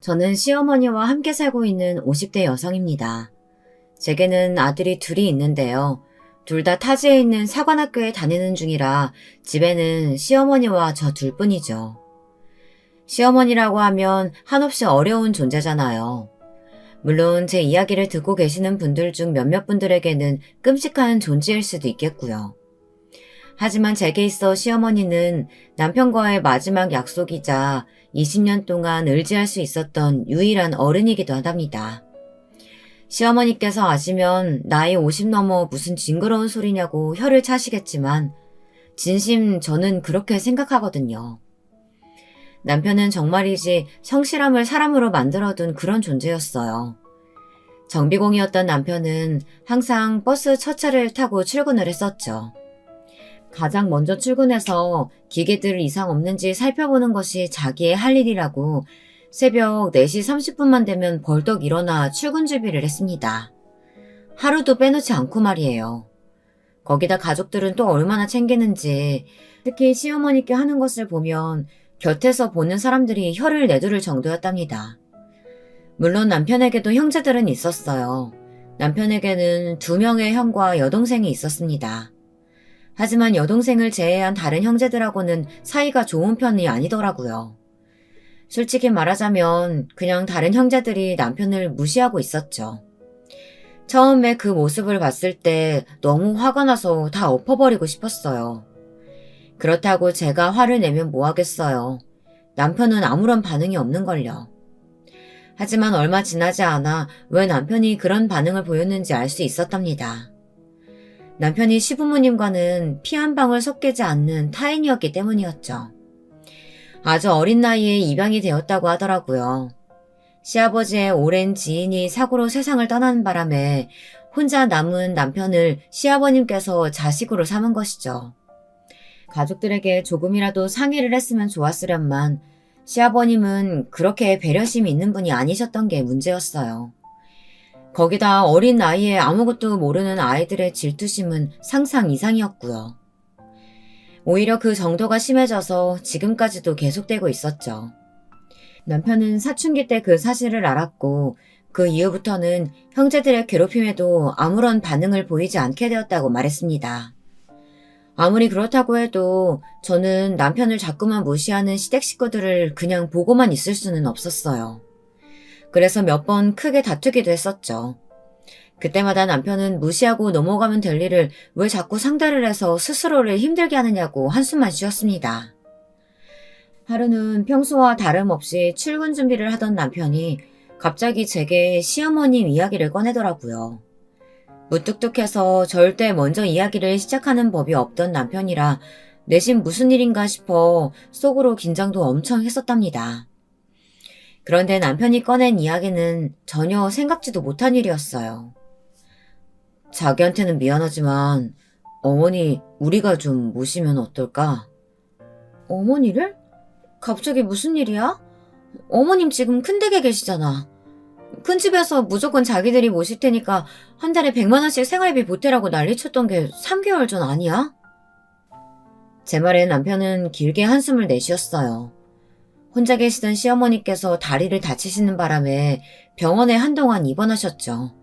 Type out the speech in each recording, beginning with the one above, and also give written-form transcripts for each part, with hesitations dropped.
저는 시어머니와 함께 살고 있는 50대 여성입니다. 제게는 아들이 둘이 있는데요. 둘 다 타지에 있는 사관학교에 다니는 중이라 집에는 시어머니와 저 둘뿐이죠. 시어머니라고 하면 한없이 어려운 존재잖아요. 물론 제 이야기를 듣고 계시는 분들 중 몇몇 분들에게는 끔찍한 존재일 수도 있겠고요. 하지만 제게 있어 시어머니는 남편과의 마지막 약속이자 20년 동안 의지할 수 있었던 유일한 어른이기도 하답니다. 시어머니께서 아시면 나이 50 넘어 무슨 징그러운 소리냐고 혀를 차시겠지만 진심 저는 그렇게 생각하거든요. 남편은 정말이지 성실함을 사람으로 만들어둔 그런 존재였어요. 정비공이었던 남편은 항상 버스 첫 차를 타고 출근을 했었죠. 가장 먼저 출근해서 기계들 이상 없는지 살펴보는 것이 자기의 할 일이라고 새벽 4시 30분만 되면 벌떡 일어나 출근 준비를 했습니다. 하루도 빼놓지 않고 말이에요. 거기다 가족들은 또 얼마나 챙기는지, 특히 시어머니께 하는 것을 보면 곁에서 보는 사람들이 혀를 내두를 정도였답니다. 물론 남편에게도 형제들은 있었어요. 남편에게는 2명의 형과 여동생이 있었습니다. 하지만 여동생을 제외한 다른 형제들하고는 사이가 좋은 편이 아니더라고요. 솔직히 말하자면 그냥 다른 형제들이 남편을 무시하고 있었죠. 처음에 그 모습을 봤을 때 너무 화가 나서 다 엎어버리고 싶었어요. 그렇다고 제가 화를 내면 뭐하겠어요. 남편은 아무런 반응이 없는걸요. 하지만 얼마 지나지 않아 왜 남편이 그런 반응을 보였는지 알 수 있었답니다. 남편이 시부모님과는 피 한 방울 섞이지 않는 타인이었기 때문이었죠. 아주 어린 나이에 입양이 되었다고 하더라고요. 시아버지의 오랜 지인이 사고로 세상을 떠나는 바람에 혼자 남은 남편을 시아버님께서 자식으로 삼은 것이죠. 가족들에게 조금이라도 상의를 했으면 좋았으련만 시아버님은 그렇게 배려심이 있는 분이 아니셨던 게 문제였어요. 거기다 어린 나이에 아무것도 모르는 아이들의 질투심은 상상 이상이었고요. 오히려 그 정도가 심해져서 지금까지도 계속되고 있었죠. 남편은 사춘기 때 그 사실을 알았고 그 이후부터는 형제들의 괴롭힘에도 아무런 반응을 보이지 않게 되었다고 말했습니다. 아무리 그렇다고 해도 저는 남편을 자꾸만 무시하는 시댁 식구들을 그냥 보고만 있을 수는 없었어요. 그래서 몇 번 크게 다투기도 했었죠. 그때마다 남편은 무시하고 넘어가면 될 일을 왜 자꾸 상대를 해서 스스로를 힘들게 하느냐고 한숨만 쉬었습니다. 하루는 평소와 다름없이 출근 준비를 하던 남편이 갑자기 제게 시어머님 이야기를 꺼내더라고요. 무뚝뚝해서 절대 먼저 이야기를 시작하는 법이 없던 남편이라 내심 무슨 일인가 싶어 속으로 긴장도 엄청 했었답니다. 그런데 남편이 꺼낸 이야기는 전혀 생각지도 못한 일이었어요. 자기한테는 미안하지만 어머니 우리가 좀 모시면 어떨까? 어머니를? 갑자기 무슨 일이야? 어머님 지금 큰 댁에 계시잖아. 큰 집에서 무조건 자기들이 모실 테니까 한 달에 100만 원씩 생활비 보태라고 난리쳤던 게 3개월 전 아니야? 제 말에 남편은 길게 한숨을 내쉬었어요. 혼자 계시던 시어머니께서 다리를 다치시는 바람에 병원에 한동안 입원하셨죠.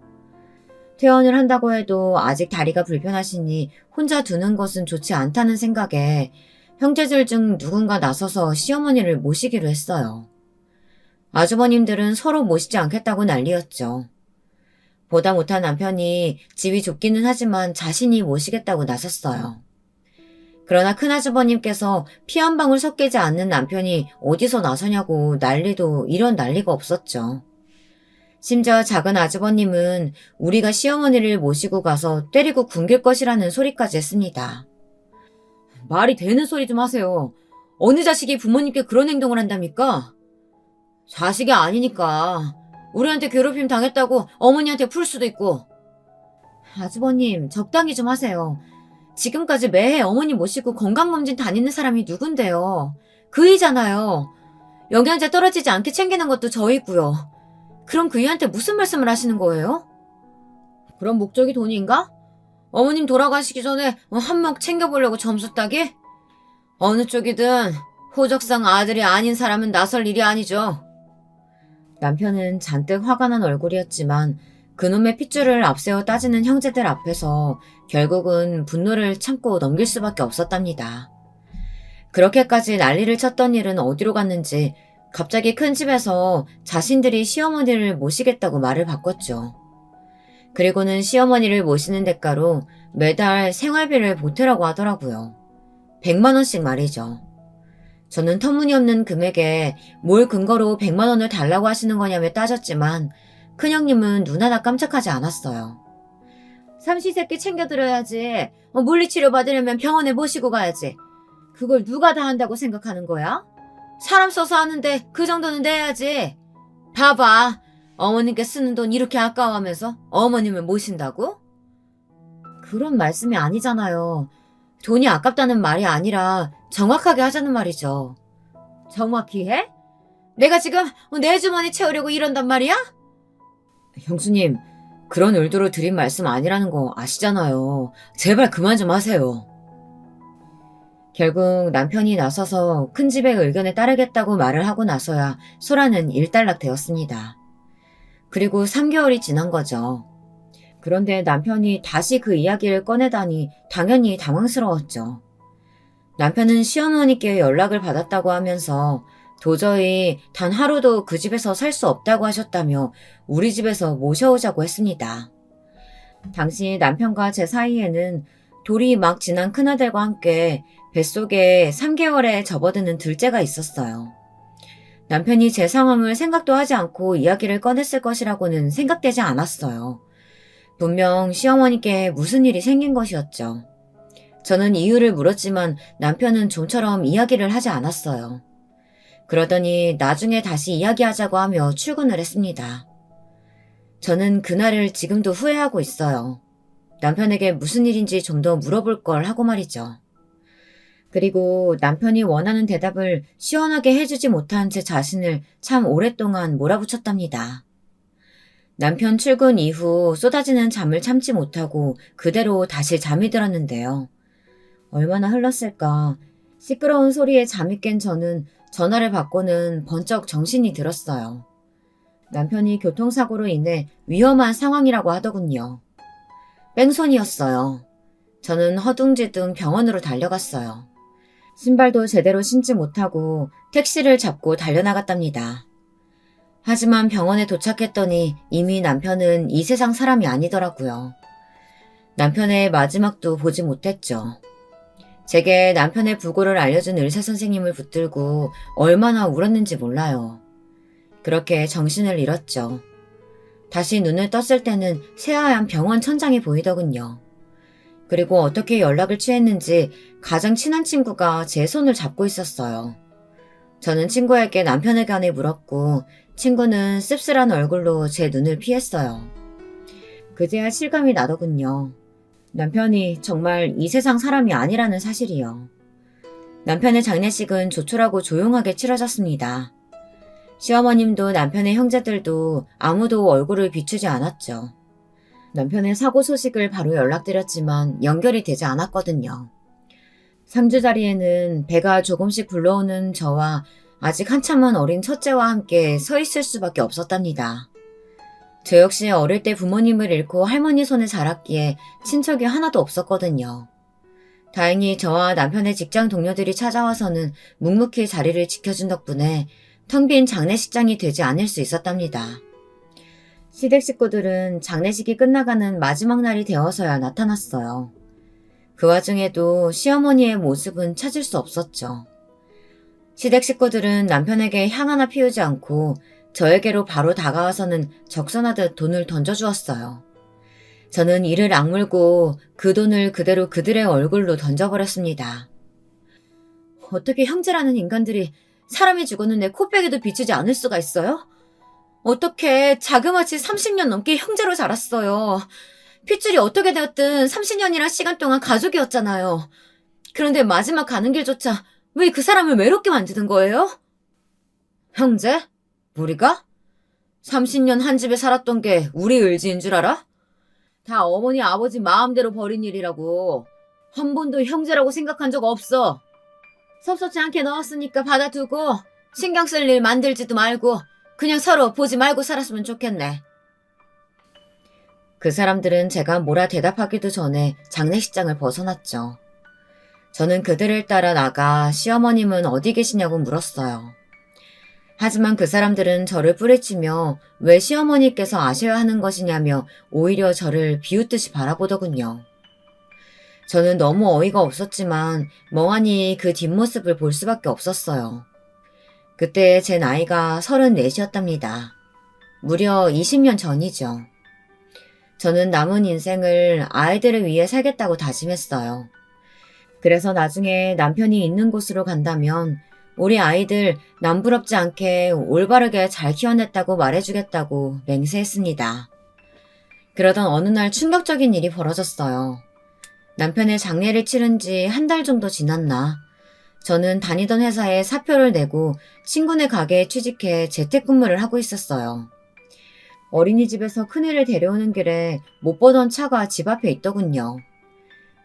퇴원을 한다고 해도 아직 다리가 불편하시니 혼자 두는 것은 좋지 않다는 생각에 형제들 중 누군가 나서서 시어머니를 모시기로 했어요. 아주버님들은 서로 모시지 않겠다고 난리였죠. 보다 못한 남편이 집이 좁기는 하지만 자신이 모시겠다고 나섰어요. 그러나 큰아주버님께서 피 한 방울 섞이지 않는 남편이 어디서 나서냐고 난리도 이런 난리가 없었죠. 심지어 작은 아주버님은 우리가 시어머니를 모시고 가서 때리고 굶길 것이라는 소리까지 했습니다. 말이 되는 소리 좀 하세요. 어느 자식이 부모님께 그런 행동을 한답니까? 자식이 아니니까. 우리한테 괴롭힘 당했다고 어머니한테 풀 수도 있고. 아주버님 적당히 좀 하세요. 지금까지 매해 어머니 모시고 건강검진 다니는 사람이 누군데요. 그이잖아요. 영양제 떨어지지 않게 챙기는 것도 저이고요. 그럼 그이한테 무슨 말씀을 하시는 거예요? 그럼 목적이 돈인가? 어머님 돌아가시기 전에 한 몫 챙겨보려고 점수 따기? 어느 쪽이든 호적상 아들이 아닌 사람은 나설 일이 아니죠. 남편은 잔뜩 화가 난 얼굴이었지만 그놈의 핏줄을 앞세워 따지는 형제들 앞에서 결국은 분노를 참고 넘길 수밖에 없었답니다. 그렇게까지 난리를 쳤던 일은 어디로 갔는지 갑자기 큰 집에서 자신들이 시어머니를 모시겠다고 말을 바꿨죠. 그리고는 시어머니를 모시는 대가로 매달 생활비를 보태라고 하더라고요. 100만 원씩 말이죠. 저는 터무니없는 금액에 뭘 근거로 100만 원을 달라고 하시는 거냐며 따졌지만 큰형님은 눈 하나 깜짝하지 않았어요. 삼시세끼 챙겨드려야지. 물리치료 받으려면 병원에 모시고 가야지. 그걸 누가 다 한다고 생각하는 거야? 사람 써서 하는데 그 정도는 내야지. 봐봐. 어머님께 쓰는 돈 이렇게 아까워하면서 어머님을 모신다고? 그런 말씀이 아니잖아요. 돈이 아깝다는 말이 아니라 정확하게 하자는 말이죠. 정확히 해? 내가 지금 내 주머니 채우려고 이런단 말이야? 형수님, 그런 의도로 드린 말씀 아니라는 거 아시잖아요. 제발 그만 좀 하세요. 결국 남편이 나서서 큰 집의 의견에 따르겠다고 말을 하고 나서야 소라는 일단락되었습니다. 그리고 3개월이 지난 거죠. 그런데 남편이 다시 그 이야기를 꺼내다니 당연히 당황스러웠죠. 남편은 시어머니께 연락을 받았다고 하면서 도저히 단 하루도 그 집에서 살 수 없다고 하셨다며 우리 집에서 모셔오자고 했습니다. 당시 남편과 제 사이에는 돌이 막 지난 큰아들과 함께 뱃속에 3개월에 접어드는 둘째가 있었어요. 남편이 제 상황을 생각도 하지 않고 이야기를 꺼냈을 것이라고는 생각되지 않았어요. 분명 시어머니께 무슨 일이 생긴 것이었죠. 저는 이유를 물었지만 남편은 좀처럼 이야기를 하지 않았어요. 그러더니 나중에 다시 이야기하자고 하며 출근을 했습니다. 저는 그날을 지금도 후회하고 있어요. 남편에게 무슨 일인지 좀 더 물어볼 걸 하고 말이죠. 그리고 남편이 원하는 대답을 시원하게 해주지 못한 제 자신을 참 오랫동안 몰아붙였답니다. 남편 출근 이후 쏟아지는 잠을 참지 못하고 그대로 다시 잠이 들었는데요. 얼마나 흘렀을까. 시끄러운 소리에 잠이 깬 저는 전화를 받고는 번쩍 정신이 들었어요. 남편이 교통사고로 인해 위험한 상황이라고 하더군요. 뺑소니였어요. 저는 허둥지둥 병원으로 달려갔어요. 신발도 제대로 신지 못하고 택시를 잡고 달려나갔답니다. 하지만 병원에 도착했더니 이미 남편은 이 세상 사람이 아니더라고요. 남편의 마지막도 보지 못했죠. 제게 남편의 부고를 알려준 의사 선생님을 붙들고 얼마나 울었는지 몰라요. 그렇게 정신을 잃었죠. 다시 눈을 떴을 때는 새하얀 병원 천장이 보이더군요. 그리고 어떻게 연락을 취했는지 가장 친한 친구가 제 손을 잡고 있었어요. 저는 친구에게 남편의 견해 물었고 친구는 씁쓸한 얼굴로 제 눈을 피했어요. 그제야 실감이 나더군요. 남편이 정말 이 세상 사람이 아니라는 사실이요. 남편의 장례식은 조촐하고 조용하게 치러졌습니다. 시어머님도 남편의 형제들도 아무도 얼굴을 비추지 않았죠. 남편의 사고 소식을 바로 연락드렸지만 연결이 되지 않았거든요. 상주 자리에는 배가 조금씩 불러오는 저와 아직 한참은 어린 첫째와 함께 서 있을 수밖에 없었답니다. 저 역시 어릴 때 부모님을 잃고 할머니 손에 자랐기에 친척이 하나도 없었거든요. 다행히 저와 남편의 직장 동료들이 찾아와서는 묵묵히 자리를 지켜준 덕분에 텅 빈 장례식장이 되지 않을 수 있었답니다. 시댁 식구들은 장례식이 끝나가는 마지막 날이 되어서야 나타났어요. 그 와중에도 시어머니의 모습은 찾을 수 없었죠. 시댁 식구들은 남편에게 향 하나 피우지 않고 저에게로 바로 다가와서는 적선하듯 돈을 던져주었어요. 저는 이를 악물고 그 돈을 그대로 그들의 얼굴로 던져버렸습니다. 어떻게 형제라는 인간들이 사람이 죽었는데 코빼기도 비추지 않을 수가 있어요? 어떻게 자그마치 30년 넘게 형제로 자랐어요. 핏줄이 어떻게 되었든 30년이란 시간 동안 가족이었잖아요. 그런데 마지막 가는 길조차 왜 그 사람을 외롭게 만드는 거예요? 형제? 우리가? 30년 한 집에 살았던 게 우리 의지인 줄 알아? 다 어머니 아버지 마음대로 벌인 일이라고. 한 번도 형제라고 생각한 적 없어. 섭섭지 않게 넣었으니까 받아두고 신경 쓸 일 만들지도 말고 그냥 서로 보지 말고 살았으면 좋겠네. 그 사람들은 제가 뭐라 대답하기도 전에 장례식장을 벗어났죠. 저는 그들을 따라 나가 시어머님은 어디 계시냐고 물었어요. 하지만 그 사람들은 저를 뿌리치며 왜 시어머니께서 아셔야 하는 것이냐며 오히려 저를 비웃듯이 바라보더군요. 저는 너무 어이가 없었지만 멍하니 그 뒷모습을 볼 수밖에 없었어요. 그때 제 나이가 34이었답니다. 무려 20년 전이죠. 저는 남은 인생을 아이들을 위해 살겠다고 다짐했어요. 그래서 나중에 남편이 있는 곳으로 간다면 우리 아이들 남부럽지 않게 올바르게 잘 키워냈다고 말해주겠다고 맹세했습니다. 그러던 어느 날 충격적인 일이 벌어졌어요. 남편의 장례를 치른 지 한 달 정도 지났나 저는 다니던 회사에 사표를 내고 친구네 가게에 취직해 재택근무를 하고 있었어요. 어린이집에서 큰애를 데려오는 길에 못 보던 차가 집 앞에 있더군요.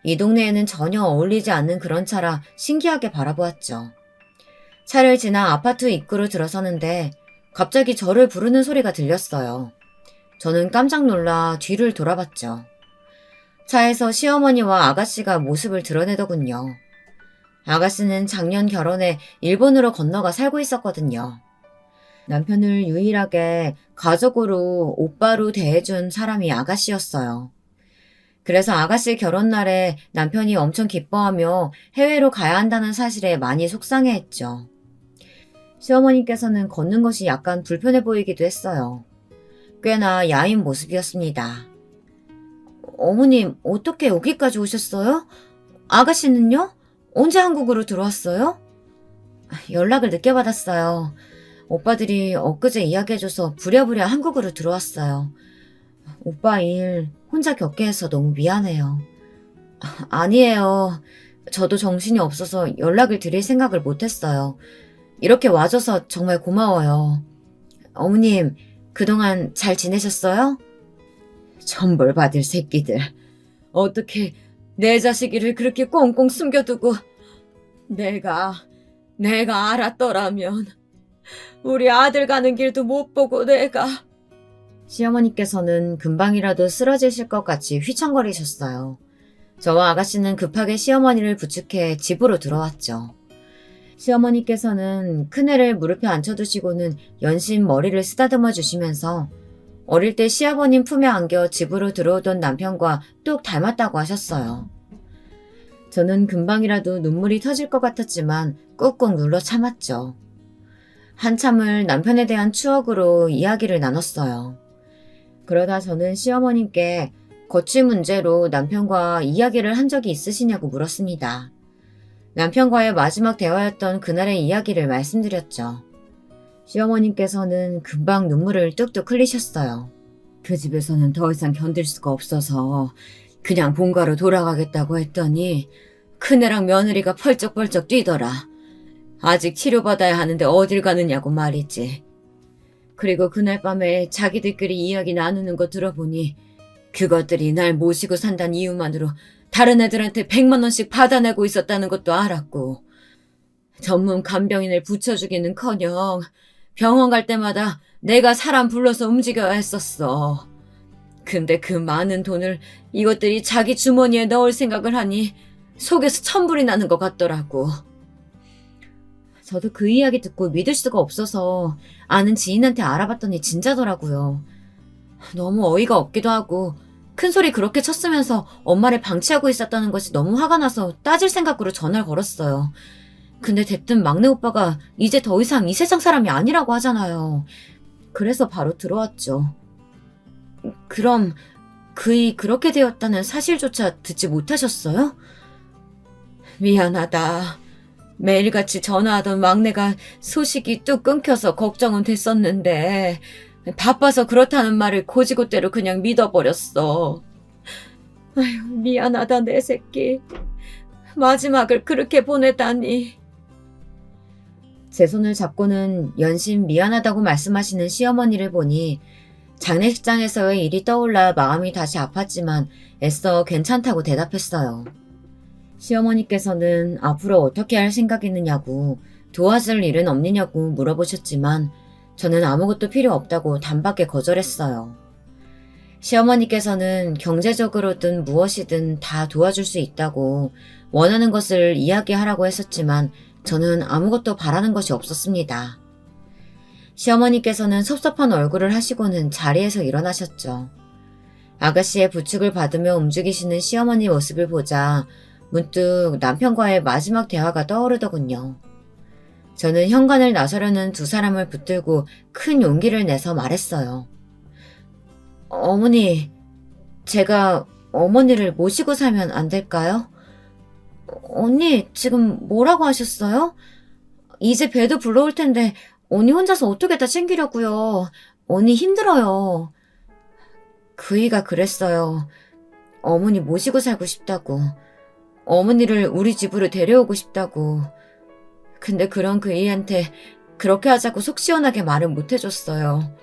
이 동네에는 전혀 어울리지 않는 그런 차라 신기하게 바라보았죠. 차를 지나 아파트 입구로 들어서는데 갑자기 저를 부르는 소리가 들렸어요. 저는 깜짝 놀라 뒤를 돌아봤죠. 차에서 시어머니와 아가씨가 모습을 드러내더군요. 아가씨는 작년 결혼해 일본으로 건너가 살고 있었거든요. 남편을 유일하게 가족으로 오빠로 대해준 사람이 아가씨였어요. 그래서 아가씨 결혼날에 남편이 엄청 기뻐하며 해외로 가야 한다는 사실에 많이 속상해했죠. 시어머니께서는 걷는 것이 약간 불편해 보이기도 했어요. 꽤나 야인 모습이었습니다. 어머님, 어떻게 여기까지 오셨어요? 아가씨는요? 언제 한국으로 들어왔어요? 연락을 늦게 받았어요. 오빠들이 엊그제 이야기해줘서 부랴부랴 한국으로 들어왔어요. 오빠 일 혼자 겪게 해서 너무 미안해요. 아니에요. 저도 정신이 없어서 연락을 드릴 생각을 못했어요. 이렇게 와줘서 정말 고마워요. 어머님, 그동안 잘 지내셨어요? 천벌 받을 새끼들. 어떻게 내 자식이를 그렇게 꽁꽁 숨겨두고 내가 알았더라면 우리 아들 가는 길도 못 보고 내가. 시어머니께서는 금방이라도 쓰러지실 것 같이 휘청거리셨어요. 저와 아가씨는 급하게 시어머니를 부축해 집으로 들어왔죠. 시어머니께서는 큰애를 무릎에 앉혀두시고는 연신 머리를 쓰다듬어 주시면서 어릴 때 시아버님 품에 안겨 집으로 들어오던 남편과 똑 닮았다고 하셨어요. 저는 금방이라도 눈물이 터질 것 같았지만 꾹꾹 눌러 참았죠. 한참을 남편에 대한 추억으로 이야기를 나눴어요. 그러다 저는 시어머님께 거취 문제로 남편과 이야기를 한 적이 있으시냐고 물었습니다. 남편과의 마지막 대화였던 그날의 이야기를 말씀드렸죠. 시어머님께서는 금방 눈물을 뚝뚝 흘리셨어요. 그 집에서는 더 이상 견딜 수가 없어서 그냥 본가로 돌아가겠다고 했더니 큰애랑 며느리가 펄쩍펄쩍 뛰더라. 아직 치료받아야 하는데 어딜 가느냐고 말이지. 그리고 그날 밤에 자기들끼리 이야기 나누는 거 들어보니 그것들이 날 모시고 산다는 이유만으로 다른 애들한테 100만 원씩 받아내고 있었다는 것도 알았고 전문 간병인을 붙여주기는커녕 병원 갈 때마다 내가 사람 불러서 움직여야 했었어. 근데 그 많은 돈을 이것들이 자기 주머니에 넣을 생각을 하니 속에서 천불이 나는 것 같더라고. 저도 그 이야기 듣고 믿을 수가 없어서 아는 지인한테 알아봤더니 진짜더라고요. 너무 어이가 없기도 하고 큰 소리 그렇게 쳤으면서 엄마를 방치하고 있었다는 것이 너무 화가 나서 따질 생각으로 전화를 걸었어요. 근데 대뜸 막내 오빠가 이제 더 이상 이 세상 사람이 아니라고 하잖아요. 그래서 바로 들어왔죠. 그럼 그이 그렇게 되었다는 사실조차 듣지 못하셨어요? 미안하다. 매일같이 전화하던 막내가 소식이 뚝 끊겨서 걱정은 됐었는데 바빠서 그렇다는 말을 고지고대로 그냥 믿어버렸어. 아휴, 미안하다 내 새끼. 마지막을 그렇게 보내다니. 제 손을 잡고는 연신 미안하다고 말씀하시는 시어머니를 보니 장례식장에서의 일이 떠올라 마음이 다시 아팠지만 애써 괜찮다고 대답했어요. 시어머니께서는 앞으로 어떻게 할 생각이느냐고 도와줄 일은 없느냐고 물어보셨지만 저는 아무것도 필요 없다고 단박에 거절했어요. 시어머니께서는 경제적으로든 무엇이든 다 도와줄 수 있다고 원하는 것을 이야기하라고 했었지만 저는 아무것도 바라는 것이 없었습니다. 시어머니께서는 섭섭한 얼굴을 하시고는 자리에서 일어나셨죠. 아가씨의 부축을 받으며 움직이시는 시어머니 모습을 보자 문득 남편과의 마지막 대화가 떠오르더군요. 저는 현관을 나서려는 두 사람을 붙들고 큰 용기를 내서 말했어요. 어머니, 제가 어머니를 모시고 살면 안 될까요? 언니, 지금 뭐라고 하셨어요? 이제 배도 불러올 텐데 언니 혼자서 어떻게 다 챙기려고요. 언니 힘들어요. 그이가 그랬어요. 어머니 모시고 살고 싶다고. 어머니를 우리 집으로 데려오고 싶다고. 근데 그런 그이한테 그렇게 하자고 속 시원하게 말을 못 해줬어요.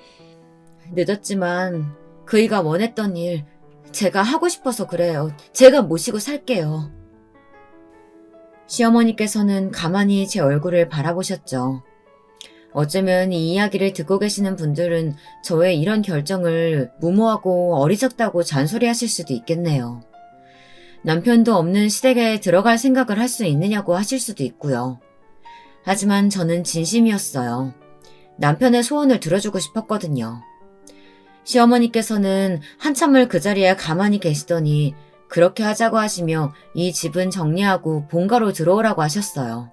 늦었지만 그이가 원했던 일 제가 하고 싶어서 그래요. 제가 모시고 살게요. 시어머니께서는 가만히 제 얼굴을 바라보셨죠. 어쩌면 이 이야기를 듣고 계시는 분들은 저의 이런 결정을 무모하고 어리석다고 잔소리하실 수도 있겠네요. 남편도 없는 시댁에 들어갈 생각을 할 수 있느냐고 하실 수도 있고요. 하지만 저는 진심이었어요. 남편의 소원을 들어주고 싶었거든요. 시어머니께서는 한참을 그 자리에 가만히 계시더니 그렇게 하자고 하시며 이 집은 정리하고 본가로 들어오라고 하셨어요.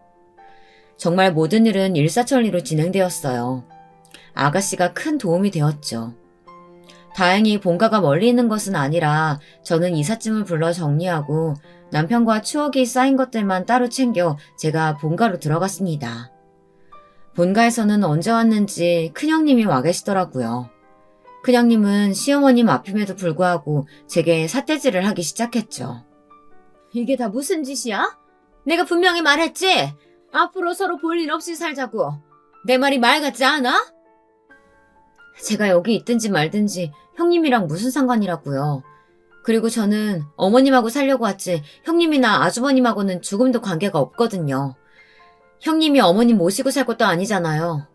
정말 모든 일은 일사천리로 진행되었어요. 아가씨가 큰 도움이 되었죠. 다행히 본가가 멀리 있는 것은 아니라 저는 이삿짐을 불러 정리하고 남편과 추억이 쌓인 것들만 따로 챙겨 제가 본가로 들어갔습니다. 본가에서는 언제 왔는지 큰형님이 와 계시더라고요. 큰형님은 시어머님 앞임에도 불구하고 제게 삿대질을 하기 시작했죠. 이게 다 무슨 짓이야? 내가 분명히 말했지? 앞으로 서로 볼 일 없이 살자고. 내 말이 말 같지 않아? 제가 여기 있든지 말든지 형님이랑 무슨 상관이라고요. 그리고 저는 어머님하고 살려고 왔지 형님이나 아주버님하고는 죽음도 관계가 없거든요. 형님이 어머님 모시고 살 것도 아니잖아요.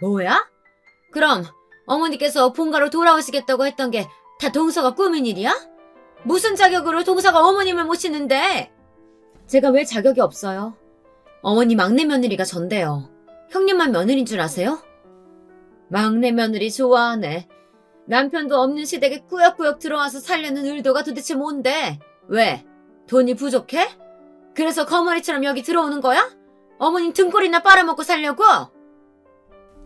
뭐야? 그럼 어머니께서 본가로 돌아오시겠다고 했던 게 다 동서가 꾸민 일이야? 무슨 자격으로 동서가 어머님을 모시는데? 제가 왜 자격이 없어요? 어머니 막내 며느리가 전데요. 형님만 며느리인 줄 아세요? 막내 며느리 좋아하네. 남편도 없는 시댁에 꾸역꾸역 들어와서 살려는 의도가 도대체 뭔데? 왜? 돈이 부족해? 그래서 거머리처럼 여기 들어오는 거야? 어머님 등골이나 빨아먹고 살려고?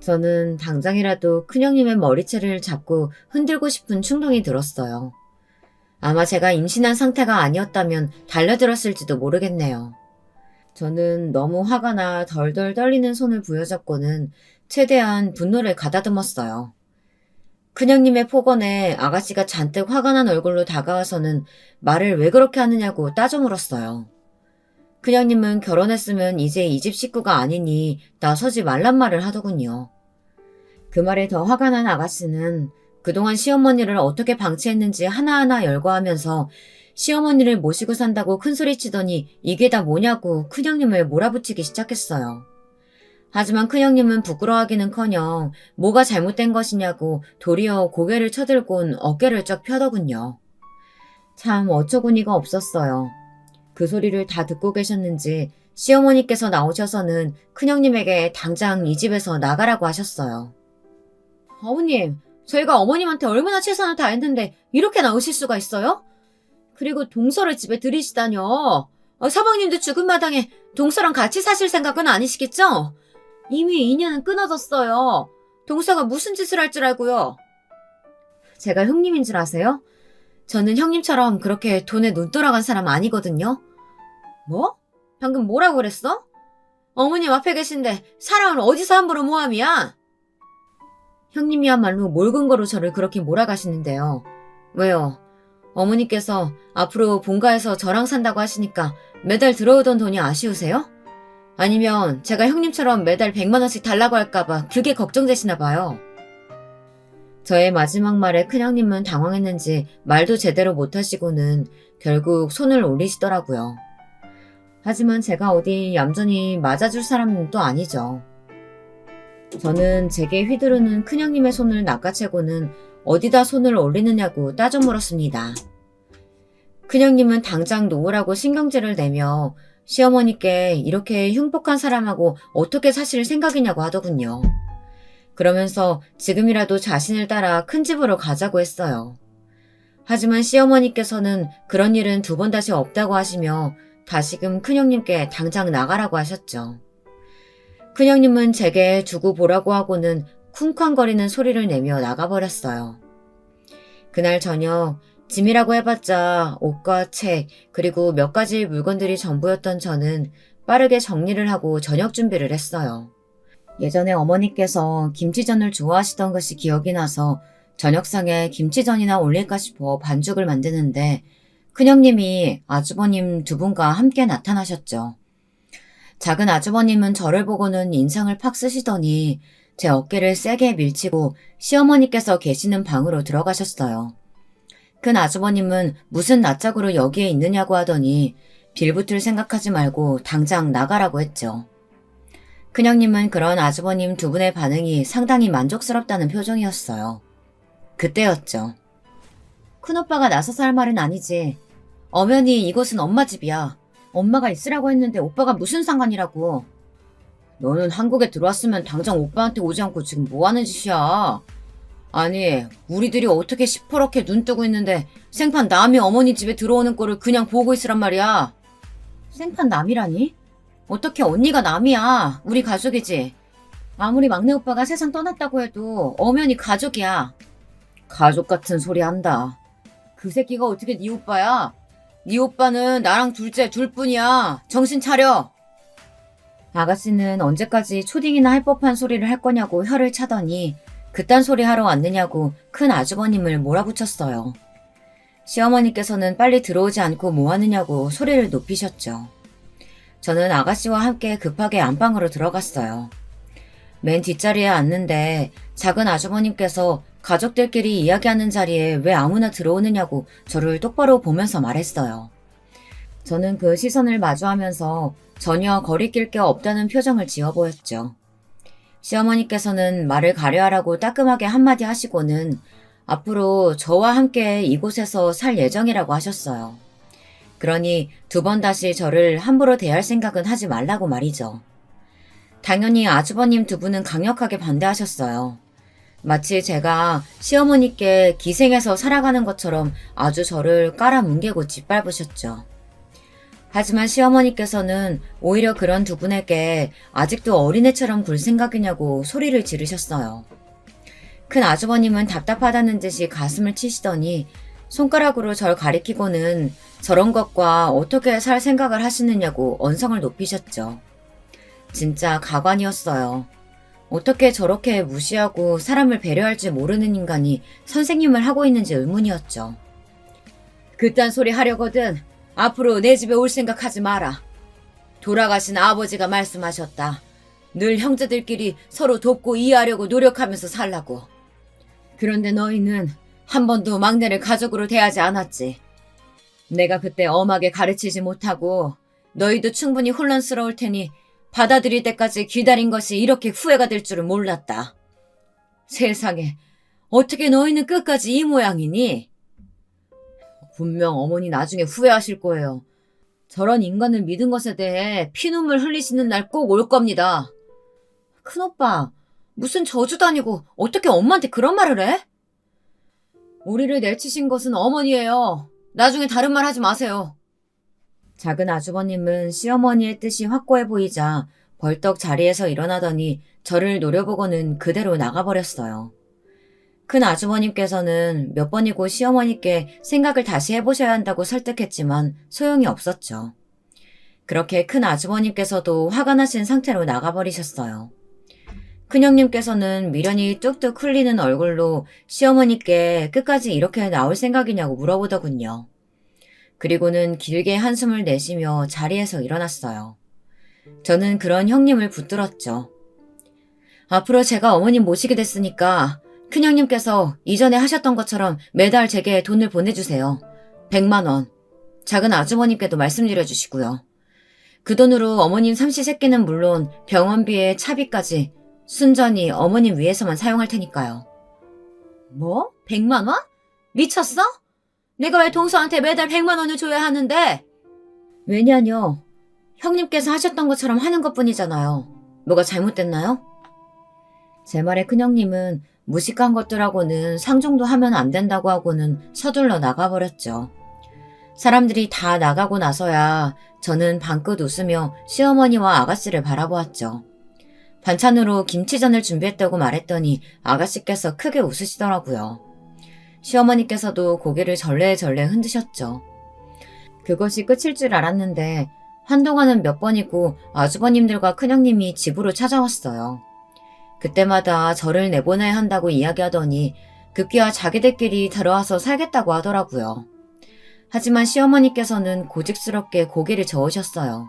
저는 당장이라도 큰형님의 머리채를 잡고 흔들고 싶은 충동이 들었어요. 아마 제가 임신한 상태가 아니었다면 달려들었을지도 모르겠네요. 저는 너무 화가 나 덜덜 떨리는 손을 부여잡고는 최대한 분노를 가다듬었어요. 큰형님의 폭언에 아가씨가 잔뜩 화가 난 얼굴로 다가와서는 말을 왜 그렇게 하느냐고 따져 물었어요. 큰형님은 결혼했으면 이제 이 집 식구가 아니니 나서지 말란 말을 하더군요. 그 말에 더 화가 난 아가씨는 그동안 시어머니를 어떻게 방치했는지 하나하나 열거하면서 시어머니를 모시고 산다고 큰소리치더니 이게 다 뭐냐고 큰형님을 몰아붙이기 시작했어요. 하지만 큰형님은 부끄러워하기는커녕 뭐가 잘못된 것이냐고 도리어 고개를 쳐들곤 어깨를 쩍 펴더군요. 참 어처구니가 없었어요. 그 소리를 다 듣고 계셨는지 시어머니께서 나오셔서는 큰형님에게 당장 이 집에서 나가라고 하셨어요. 어머님, 저희가 어머님한테 얼마나 최선을 다했는데 이렇게 나오실 수가 있어요? 그리고 동서를 집에 들이시다뇨. 서방님도 죽은 마당에 동서랑 같이 사실 생각은 아니시겠죠? 이미 인연은 끊어졌어요. 동서가 무슨 짓을 할 줄 알고요. 제가 형님인 줄 아세요? 저는 형님처럼 그렇게 돈에 눈 돌아간 사람 아니거든요. 뭐? 방금 뭐라고 그랬어? 어머님 앞에 계신데 사람을 어디서 함부로 모함이야? 형님이야말로 뭘 근거로 저를 그렇게 몰아가시는데요. 왜요? 어머니께서 앞으로 본가에서 저랑 산다고 하시니까 매달 들어오던 돈이 아쉬우세요? 아니면 제가 형님처럼 매달 100만 원씩 달라고 할까봐 그게 걱정되시나 봐요. 저의 마지막 말에 큰형님은 당황했는지 말도 제대로 못하시고는 결국 손을 올리시더라고요. 하지만 제가 어디 얌전히 맞아줄 사람은 또 아니죠. 저는 제게 휘두르는 큰형님의 손을 낚아채고는 어디다 손을 올리느냐고 따져 물었습니다. 큰형님은 당장 놓으라고 신경질을 내며 시어머니께 이렇게 흉폭한 사람하고 어떻게 사실 생각이냐고 하더군요. 그러면서 지금이라도 자신을 따라 큰 집으로 가자고 했어요. 하지만 시어머니께서는 그런 일은 두 번 다시 없다고 하시며 다시금 큰형님께 당장 나가라고 하셨죠. 큰형님은 제게 두고 보라고 하고는 쿵쾅거리는 소리를 내며 나가버렸어요. 그날 저녁 짐이라고 해봤자 옷과 책 그리고 몇 가지 물건들이 전부였던 저는 빠르게 정리를 하고 저녁 준비를 했어요. 예전에 어머니께서 김치전을 좋아하시던 것이 기억이 나서 저녁상에 김치전이나 올릴까 싶어 반죽을 만드는데 큰형님이 아주버님 두 분과 함께 나타나셨죠. 작은 아주버님은 저를 보고는 인상을 팍 쓰시더니 제 어깨를 세게 밀치고 시어머니께서 계시는 방으로 들어가셨어요. 큰 아주버님은 무슨 낯짝으로 여기에 있느냐고 하더니 빌붙을 생각하지 말고 당장 나가라고 했죠. 큰형님은 그런 아주버님 두 분의 반응이 상당히 만족스럽다는 표정이었어요. 그때였죠. 큰오빠가 나서서 할 말은 아니지. 엄연히 이곳은 엄마 집이야. 엄마가 있으라고 했는데 오빠가 무슨 상관이라고. 너는 한국에 들어왔으면 당장 오빠한테 오지 않고 지금 뭐하는 짓이야. 아니 우리들이 어떻게 시퍼렇게 눈 뜨고 있는데 생판 남이 어머니 집에 들어오는 꼴을 그냥 보고 있으란 말이야. 생판 남이라니? 어떻게 언니가 남이야. 우리 가족이지. 아무리 막내 오빠가 세상 떠났다고 해도 엄연히 가족이야. 가족 같은 소리 한다. 그 새끼가 어떻게 네 오빠야? 네 오빠는 나랑 둘째 둘뿐이야. 정신 차려. 아가씨는 언제까지 초딩이나 할 법한 소리를 할 거냐고 혀를 차더니 그딴 소리 하러 왔느냐고 큰 아주버님을 몰아붙였어요. 시어머니께서는 빨리 들어오지 않고 뭐 하느냐고 소리를 높이셨죠. 저는 아가씨와 함께 급하게 안방으로 들어갔어요. 맨 뒷자리에 앉는데 작은 아주버님께서 가족들끼리 이야기하는 자리에 왜 아무나 들어오느냐고 저를 똑바로 보면서 말했어요. 저는 그 시선을 마주하면서 전혀 거리낄 게 없다는 표정을 지어 보였죠. 시어머니께서는 말을 가려하라고 따끔하게 한마디 하시고는 앞으로 저와 함께 이곳에서 살 예정이라고 하셨어요. 그러니 두 번 다시 저를 함부로 대할 생각은 하지 말라고 말이죠. 당연히 아주버님 두 분은 강력하게 반대하셨어요. 마치 제가 시어머니께 기생해서 살아가는 것처럼 아주 저를 깔아뭉개고 짓밟으셨죠. 하지만 시어머니께서는 오히려 그런 두 분에게 아직도 어린애처럼 굴 생각이냐고 소리를 지르셨어요. 큰 아주버님은 답답하다는 듯이 가슴을 치시더니 손가락으로 절 가리키고는 저런 것과 어떻게 살 생각을 하시느냐고 언성을 높이셨죠. 진짜 가관이었어요. 어떻게 저렇게 무시하고 사람을 배려할지 모르는 인간이 선생님을 하고 있는지 의문이었죠. 그딴 소리 하려거든 앞으로 내 집에 올 생각하지 마라. 돌아가신 아버지가 말씀하셨다. 늘 형제들끼리 서로 돕고 이해하려고 노력하면서 살라고. 그런데 너희는 한 번도 막내를 가족으로 대하지 않았지. 내가 그때 엄하게 가르치지 못하고 너희도 충분히 혼란스러울 테니 받아들일 때까지 기다린 것이 이렇게 후회가 될 줄은 몰랐다. 세상에, 어떻게 너희는 끝까지 이 모양이니? 분명 어머니 나중에 후회하실 거예요. 저런 인간을 믿은 것에 대해 피눈물 흘리시는 날 꼭 올 겁니다. 큰오빠, 무슨 저주도 아니고 어떻게 엄마한테 그런 말을 해? 우리를 내치신 것은 어머니예요. 나중에 다른 말 하지 마세요. 작은 아주버님은 시어머니의 뜻이 확고해 보이자 벌떡 자리에서 일어나더니 저를 노려보고는 그대로 나가버렸어요. 큰 아주버님께서는 몇 번이고 시어머니께 생각을 다시 해보셔야 한다고 설득했지만 소용이 없었죠. 그렇게 큰 아주버님께서도 화가 나신 상태로 나가버리셨어요. 큰형님께서는 미련이 뚝뚝 흘리는 얼굴로 시어머니께 끝까지 이렇게 나올 생각이냐고 물어보더군요. 그리고는 길게 한숨을 내쉬며 자리에서 일어났어요. 저는 그런 형님을 붙들었죠. 앞으로 제가 어머님 모시게 됐으니까 큰형님께서 이전에 하셨던 것처럼 매달 제게 돈을 보내주세요. 100만 원. 작은 아주머님께도 말씀드려주시고요. 그 돈으로 어머님 삼시세끼는 물론 병원비에 차비까지 순전히 어머님 위해서만 사용할 테니까요. 뭐? 100만 원? 미쳤어? 내가 왜 동서한테 매달 100만 원을 줘야 하는데? 왜냐뇨. 형님께서 하셨던 것처럼 하는 것뿐이잖아요. 뭐가 잘못됐나요? 제 말에 큰형님은 무식한 것들하고는 상종도 하면 안 된다고 하고는 서둘러 나가버렸죠. 사람들이 다 나가고 나서야 저는 방긋 웃으며 시어머니와 아가씨를 바라보았죠. 반찬으로 김치전을 준비했다고 말했더니 아가씨께서 크게 웃으시더라고요. 시어머니께서도 고개를 절레절레 흔드셨죠. 그것이 끝일 줄 알았는데 한동안은 몇 번이고 아주버님들과 큰형님이 집으로 찾아왔어요. 그때마다 저를 내보내야 한다고 이야기하더니 급기야 자기들끼리 들어와서 살겠다고 하더라고요. 하지만 시어머니께서는 고집스럽게 고개를 저으셨어요.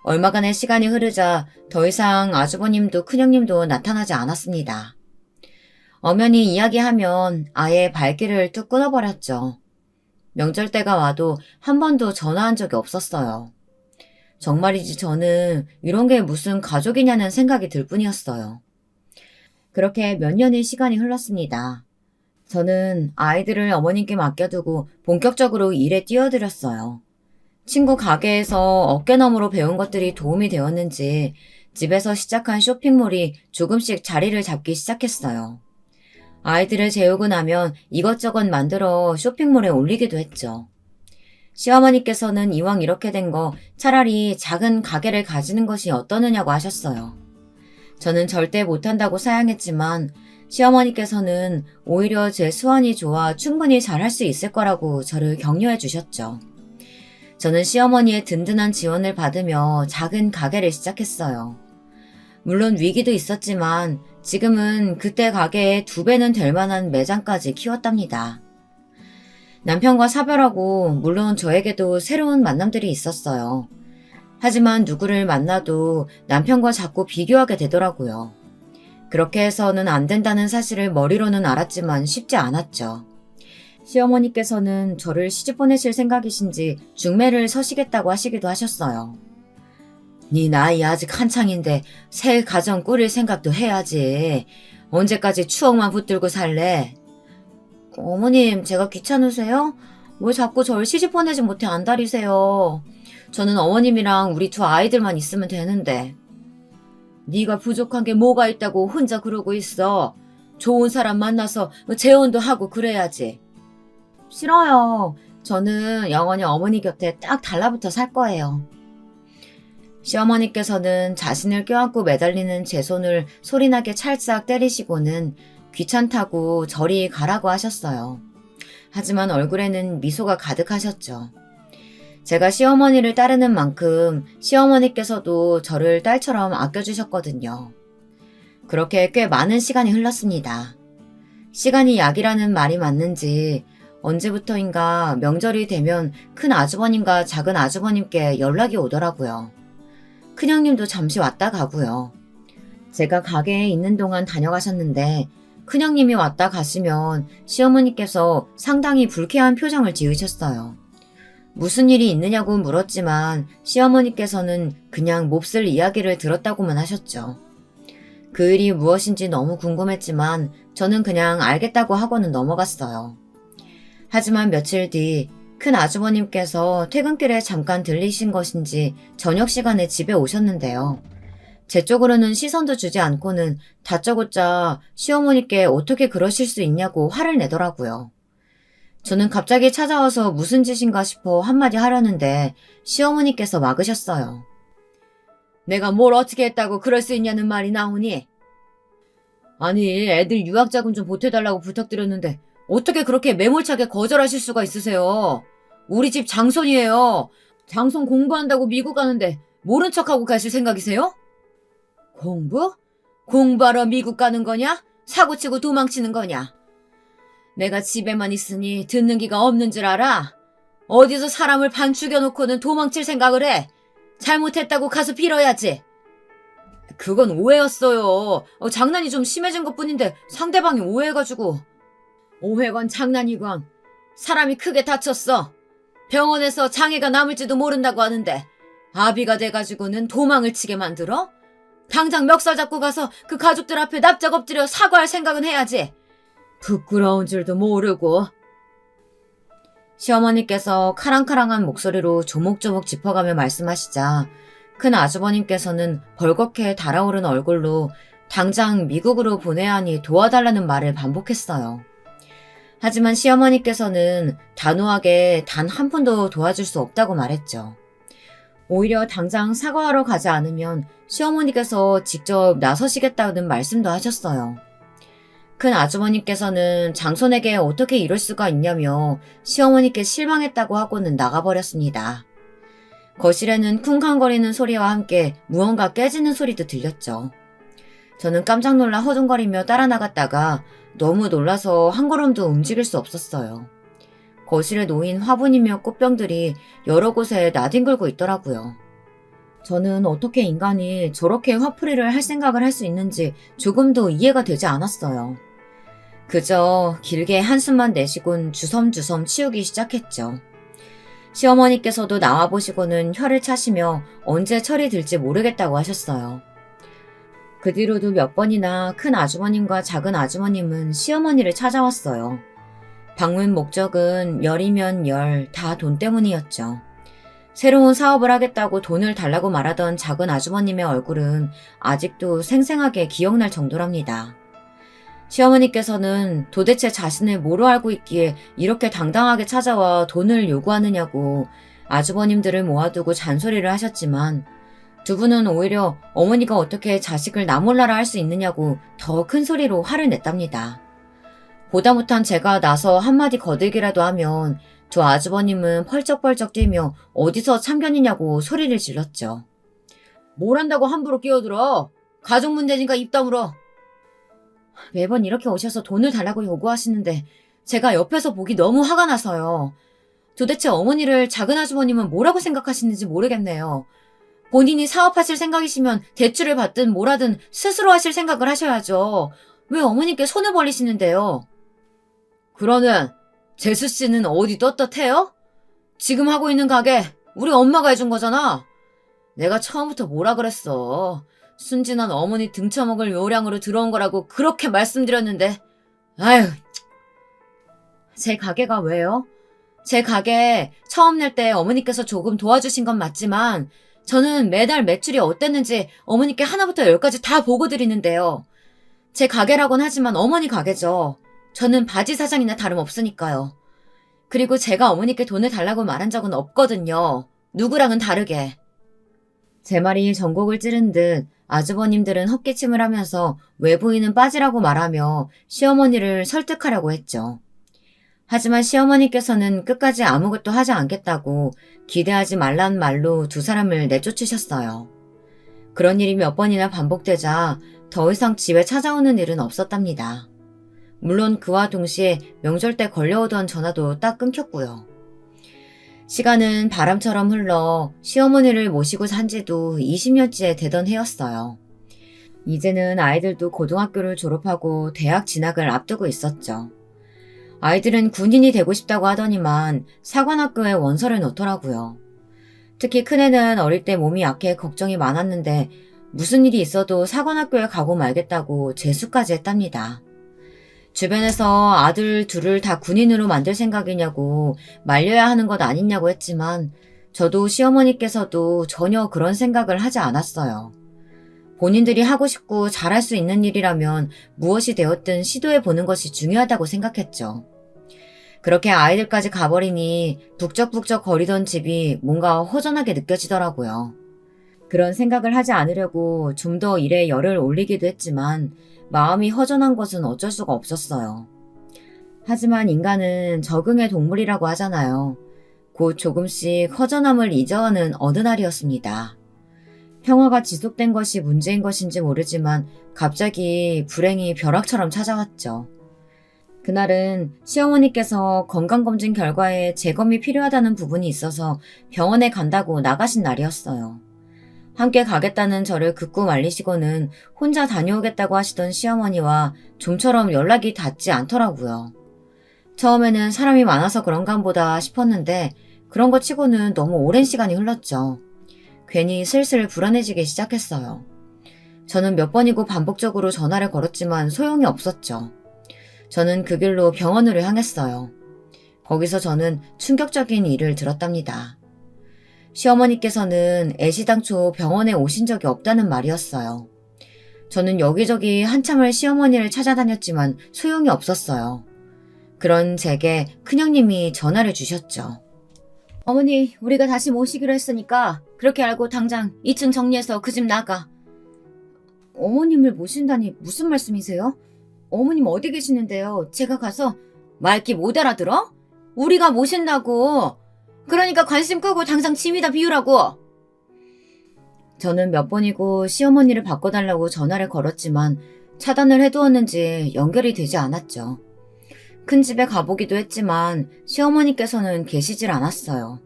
얼마간의 시간이 흐르자 더 이상 아주버님도 큰형님도 나타나지 않았습니다. 엄연히 이야기하면 아예 발길을 뚝 끊어버렸죠. 명절 때가 와도 한 번도 전화한 적이 없었어요. 정말이지 저는 이런 게 무슨 가족이냐는 생각이 들 뿐이었어요. 그렇게 몇 년의 시간이 흘렀습니다. 저는 아이들을 어머님께 맡겨두고 본격적으로 일에 뛰어들었어요. 친구 가게에서 어깨너머로 배운 것들이 도움이 되었는지 집에서 시작한 쇼핑몰이 조금씩 자리를 잡기 시작했어요. 아이들을 재우고 나면 이것저것 만들어 쇼핑몰에 올리기도 했죠. 시어머니께서는 이왕 이렇게 된 거 차라리 작은 가게를 가지는 것이 어떠느냐고 하셨어요. 저는 절대 못한다고 사양했지만 시어머니께서는 오히려 제 수완이 좋아 충분히 잘할 수 있을 거라고 저를 격려해 주셨죠. 저는 시어머니의 든든한 지원을 받으며 작은 가게를 시작했어요. 물론 위기도 있었지만 지금은 그때 가게의 2배는 될 만한 매장까지 키웠답니다. 남편과 사별하고 물론 저에게도 새로운 만남들이 있었어요. 하지만 누구를 만나도 남편과 자꾸 비교하게 되더라고요. 그렇게 해서는 안 된다는 사실을 머리로는 알았지만 쉽지 않았죠. 시어머니께서는 저를 시집 보내실 생각이신지 중매를 서시겠다고 하시기도 하셨어요. 네 나이 아직 한창인데 새 가정 꾸릴 생각도 해야지. 언제까지 추억만 붙들고 살래? 어머님, 제가 귀찮으세요? 왜 자꾸 절 시집 보내지 못해 안달이세요? 저는 어머님이랑 우리 2 아이들만 있으면 되는데. 네가 부족한 게 뭐가 있다고 혼자 그러고 있어. 좋은 사람 만나서 재혼도 하고 그래야지. 싫어요. 저는 영원히 어머니 곁에 딱 달라붙어 살 거예요. 시어머니께서는 자신을 껴안고 매달리는 제 손을 소리나게 찰싹 때리시고는 귀찮다고 저리 가라고 하셨어요. 하지만 얼굴에는 미소가 가득하셨죠. 제가 시어머니를 따르는 만큼 시어머니께서도 저를 딸처럼 아껴주셨거든요. 그렇게 꽤 많은 시간이 흘렀습니다. 시간이 약이라는 말이 맞는지 언제부터인가 명절이 되면 큰 아주버님과 작은 아주버님께 연락이 오더라고요. 큰형님도 잠시 왔다 가고요. 제가 가게에 있는 동안 다녀가셨는데 큰형님이 왔다 가시면 시어머니께서 상당히 불쾌한 표정을 지으셨어요. 무슨 일이 있느냐고 물었지만 시어머니께서는 그냥 몹쓸 이야기를 들었다고만 하셨죠. 그 일이 무엇인지 너무 궁금했지만 저는 그냥 알겠다고 하고는 넘어갔어요. 하지만 며칠 뒤 큰 아주버님께서 퇴근길에 잠깐 들리신 것인지 저녁 시간에 집에 오셨는데요. 제 쪽으로는 시선도 주지 않고는 다짜고짜 시어머니께 어떻게 그러실 수 있냐고 화를 내더라고요. 저는 갑자기 찾아와서 무슨 짓인가 싶어 한마디 하려는데 시어머니께서 막으셨어요. 내가 뭘 어떻게 했다고 그럴 수 있냐는 말이 나오니? 아니, 애들 유학자금 좀 보태달라고 부탁드렸는데 어떻게 그렇게 매몰차게 거절하실 수가 있으세요? 우리 집 장손이에요. 장손 공부한다고 미국 가는데 모른 척하고 가실 생각이세요? 공부? 공부하러 미국 가는 거냐? 사고치고 도망치는 거냐? 내가 집에만 있으니 듣는 기가 없는 줄 알아? 어디서 사람을 반 죽여놓고는 도망칠 생각을 해? 잘못했다고 가서 빌어야지. 그건 오해였어요. 장난이 좀 심해진 것뿐인데 상대방이 오해해가지고. 오해건 장난이건 사람이 크게 다쳤어. 병원에서 장애가 남을지도 모른다고 하는데 아비가 돼가지고는 도망을 치게 만들어? 당장 멱살 잡고 가서 그 가족들 앞에 납작 엎드려 사과할 생각은 해야지. 부끄러운 줄도 모르고. 시어머니께서 카랑카랑한 목소리로 조목조목 짚어가며 말씀하시자 큰 아주버님께서는 벌겋게 달아오른 얼굴로 당장 미국으로 보내야 하니 도와달라는 말을 반복했어요. 하지만 시어머니께서는 단호하게 단 한 푼도 도와줄 수 없다고 말했죠. 오히려 당장 사과하러 가지 않으면 시어머니께서 직접 나서시겠다는 말씀도 하셨어요. 큰 아주머님께서는 장손에게 어떻게 이럴 수가 있냐며 시어머니께 실망했다고 하고는 나가버렸습니다. 거실에는 쿵쾅거리는 소리와 함께 무언가 깨지는 소리도 들렸죠. 저는 깜짝 놀라 허둥거리며 따라 나갔다가 너무 놀라서 한 걸음도 움직일 수 없었어요. 거실에 놓인 화분이며 꽃병들이 여러 곳에 나뒹굴고 있더라고요. 저는 어떻게 인간이 저렇게 화풀이를 할 생각을 할 수 있는지 조금도 이해가 되지 않았어요. 그저 길게 한숨만 내쉬곤 주섬주섬 치우기 시작했죠. 시어머니께서도 나와보시고는 혀를 차시며 언제 철이 들지 모르겠다고 하셨어요. 그 뒤로도 몇 번이나 큰 아주머님과 작은 아주머님은 시어머니를 찾아왔어요. 방문 목적은 열이면 열, 다 돈 때문이었죠. 새로운 사업을 하겠다고 돈을 달라고 말하던 작은 아주머님의 얼굴은 아직도 생생하게 기억날 정도랍니다. 시어머니께서는 도대체 자신을 뭐로 알고 있기에 이렇게 당당하게 찾아와 돈을 요구하느냐고 아주버님들을 모아두고 잔소리를 하셨지만 두 분은 오히려 어머니가 어떻게 자식을 나 몰라라 할 수 있느냐고 더 큰 소리로 화를 냈답니다. 보다 못한 제가 나서 한마디 거들기라도 하면 저 아주버님은 펄쩍펄쩍 뛰며 어디서 참견이냐고 소리를 질렀죠. 뭘 한다고 함부로 끼어들어. 가족 문제니까 입 다물어. 매번 이렇게 오셔서 돈을 달라고 요구하시는데 제가 옆에서 보기 너무 화가 나서요. 도대체 어머니를 작은 아주머님은 뭐라고 생각하시는지 모르겠네요. 본인이 사업하실 생각이시면 대출을 받든 뭐라든 스스로 하실 생각을 하셔야죠. 왜 어머니께 손을 벌리시는데요? 그러는 재수씨는 어디 떳떳해요? 지금 하고 있는 가게 우리 엄마가 해준 거잖아. 내가 처음부터 뭐라 그랬어. 순진한 어머니 등쳐먹을 요량으로 들어온 거라고 그렇게 말씀드렸는데. 아휴. 제 가게가 왜요? 제 가게 처음 낼 때 어머니께서 조금 도와주신 건 맞지만 저는 매달 매출이 어땠는지 어머니께 하나부터 열까지 다 보고 드리는데요. 제 가게라곤 하지만 어머니 가게죠. 저는 바지 사장이나 다름없으니까요. 그리고 제가 어머니께 돈을 달라고 말한 적은 없거든요. 누구랑은 다르게. 제 말이 전곡을 찌른 듯 아주버님들은 헛기침을 하면서 외부인은 빠지라고 말하며 시어머니를 설득하려고 했죠. 하지만 시어머니께서는 끝까지 아무것도 하지 않겠다고 기대하지 말란 말로 두 사람을 내쫓으셨어요. 그런 일이 몇 번이나 반복되자 더 이상 집에 찾아오는 일은 없었답니다. 물론 그와 동시에 명절 때 걸려오던 전화도 딱 끊겼고요. 시간은 바람처럼 흘러 시어머니를 모시고 산 지도 20년째 되던 해였어요. 이제는 아이들도 고등학교를 졸업하고 대학 진학을 앞두고 있었죠. 아이들은 군인이 되고 싶다고 하더니만 사관학교에 원서를 넣더라고요. 특히 큰애는 어릴 때 몸이 약해 걱정이 많았는데 무슨 일이 있어도 사관학교에 가고 말겠다고 재수까지 했답니다. 주변에서 아들 둘을 다 군인으로 만들 생각이냐고 말려야 하는 것 아니냐고 했지만 저도 시어머니께서도 전혀 그런 생각을 하지 않았어요. 본인들이 하고 싶고 잘할 수 있는 일이라면 무엇이 되었든 시도해보는 것이 중요하다고 생각했죠. 그렇게 아이들까지 가버리니 북적북적 거리던 집이 뭔가 허전하게 느껴지더라고요. 그런 생각을 하지 않으려고 좀 더 일에 열을 올리기도 했지만 마음이 허전한 것은 어쩔 수가 없었어요. 하지만 인간은 적응의 동물이라고 하잖아요. 곧 조금씩 허전함을 잊어가는 어느 날이었습니다. 평화가 지속된 것이 문제인 것인지 모르지만 갑자기 불행이 벼락처럼 찾아왔죠. 그날은 시어머니께서 건강검진 결과에 재검이 필요하다는 부분이 있어서 병원에 간다고 나가신 날이었어요. 함께 가겠다는 저를 극구 말리시고는 혼자 다녀오겠다고 하시던 시어머니와 좀처럼 연락이 닿지 않더라고요. 처음에는 사람이 많아서 그런가 보다 싶었는데 그런 것 치고는 너무 오랜 시간이 흘렀죠. 괜히 슬슬 불안해지기 시작했어요. 저는 몇 번이고 반복적으로 전화를 걸었지만 소용이 없었죠. 저는 그 길로 병원으로 향했어요. 거기서 저는 충격적인 일을 들었답니다. 시어머니께서는 애시당초 병원에 오신 적이 없다는 말이었어요. 저는 여기저기 한참을 시어머니를 찾아다녔지만 소용이 없었어요. 그런 제게 큰형님이 전화를 주셨죠. 어머니, 우리가 다시 모시기로 했으니까 그렇게 알고 당장 2층 정리해서 그 집 나가. 어머님을 모신다니 무슨 말씀이세요? 어머님 어디 계시는데요? 제가 가서 말귀 못 알아들어? 우리가 모신다고. 그러니까 관심 끄고 당장 짐이다 비우라고. 저는 몇 번이고 시어머니를 바꿔달라고 전화를 걸었지만 차단을 해두었는지 연결이 되지 않았죠. 큰 집에 가보기도 했지만 시어머니께서는 계시질 않았어요.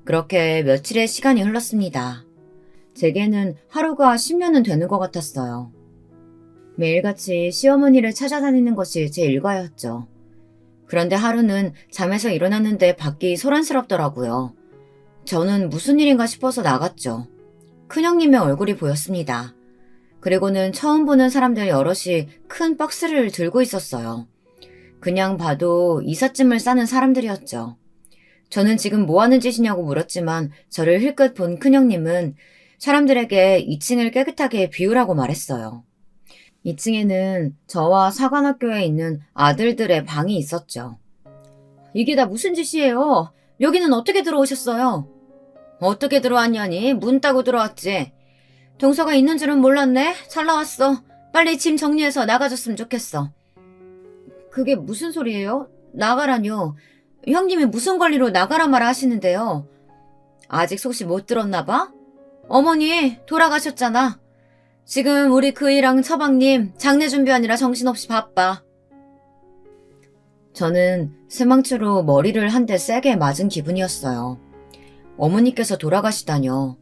그렇게 며칠의 시간이 흘렀습니다. 제게는 하루가 10년은 되는 것 같았어요. 매일같이 시어머니를 찾아다니는 것이 제 일과였죠. 그런데 하루는 잠에서 일어났는데 밖이 소란스럽더라고요. 저는 무슨 일인가 싶어서 나갔죠. 큰형님의 얼굴이 보였습니다. 그리고는 처음 보는 사람들 여럿이 큰 박스를 들고 있었어요. 그냥 봐도 이삿짐을 싸는 사람들이었죠. 저는 지금 뭐 하는 짓이냐고 물었지만 저를 힐끗 본 큰형님은 사람들에게 2층을 깨끗하게 비우라고 말했어요. 2층에는 저와 사관학교에 있는 아들들의 방이 있었죠. 이게 다 무슨 짓이에요? 여기는 어떻게 들어오셨어요? 어떻게 들어왔냐니? 문 따고 들어왔지. 동서가 있는 줄은 몰랐네? 잘 나왔어. 빨리 짐 정리해서 나가줬으면 좋겠어. 그게 무슨 소리예요? 나가라뇨. 형님이 무슨 권리로 나가라 말아 하시는데요. 아직 소식 못 들었나 봐? 어머니 돌아가셨잖아. 지금 우리 그이랑 처방님 장례 준비하느라 정신없이 바빠. 저는 스망치로 머리를 한 대 세게 맞은 기분이었어요. 어머니께서 돌아가시다뇨.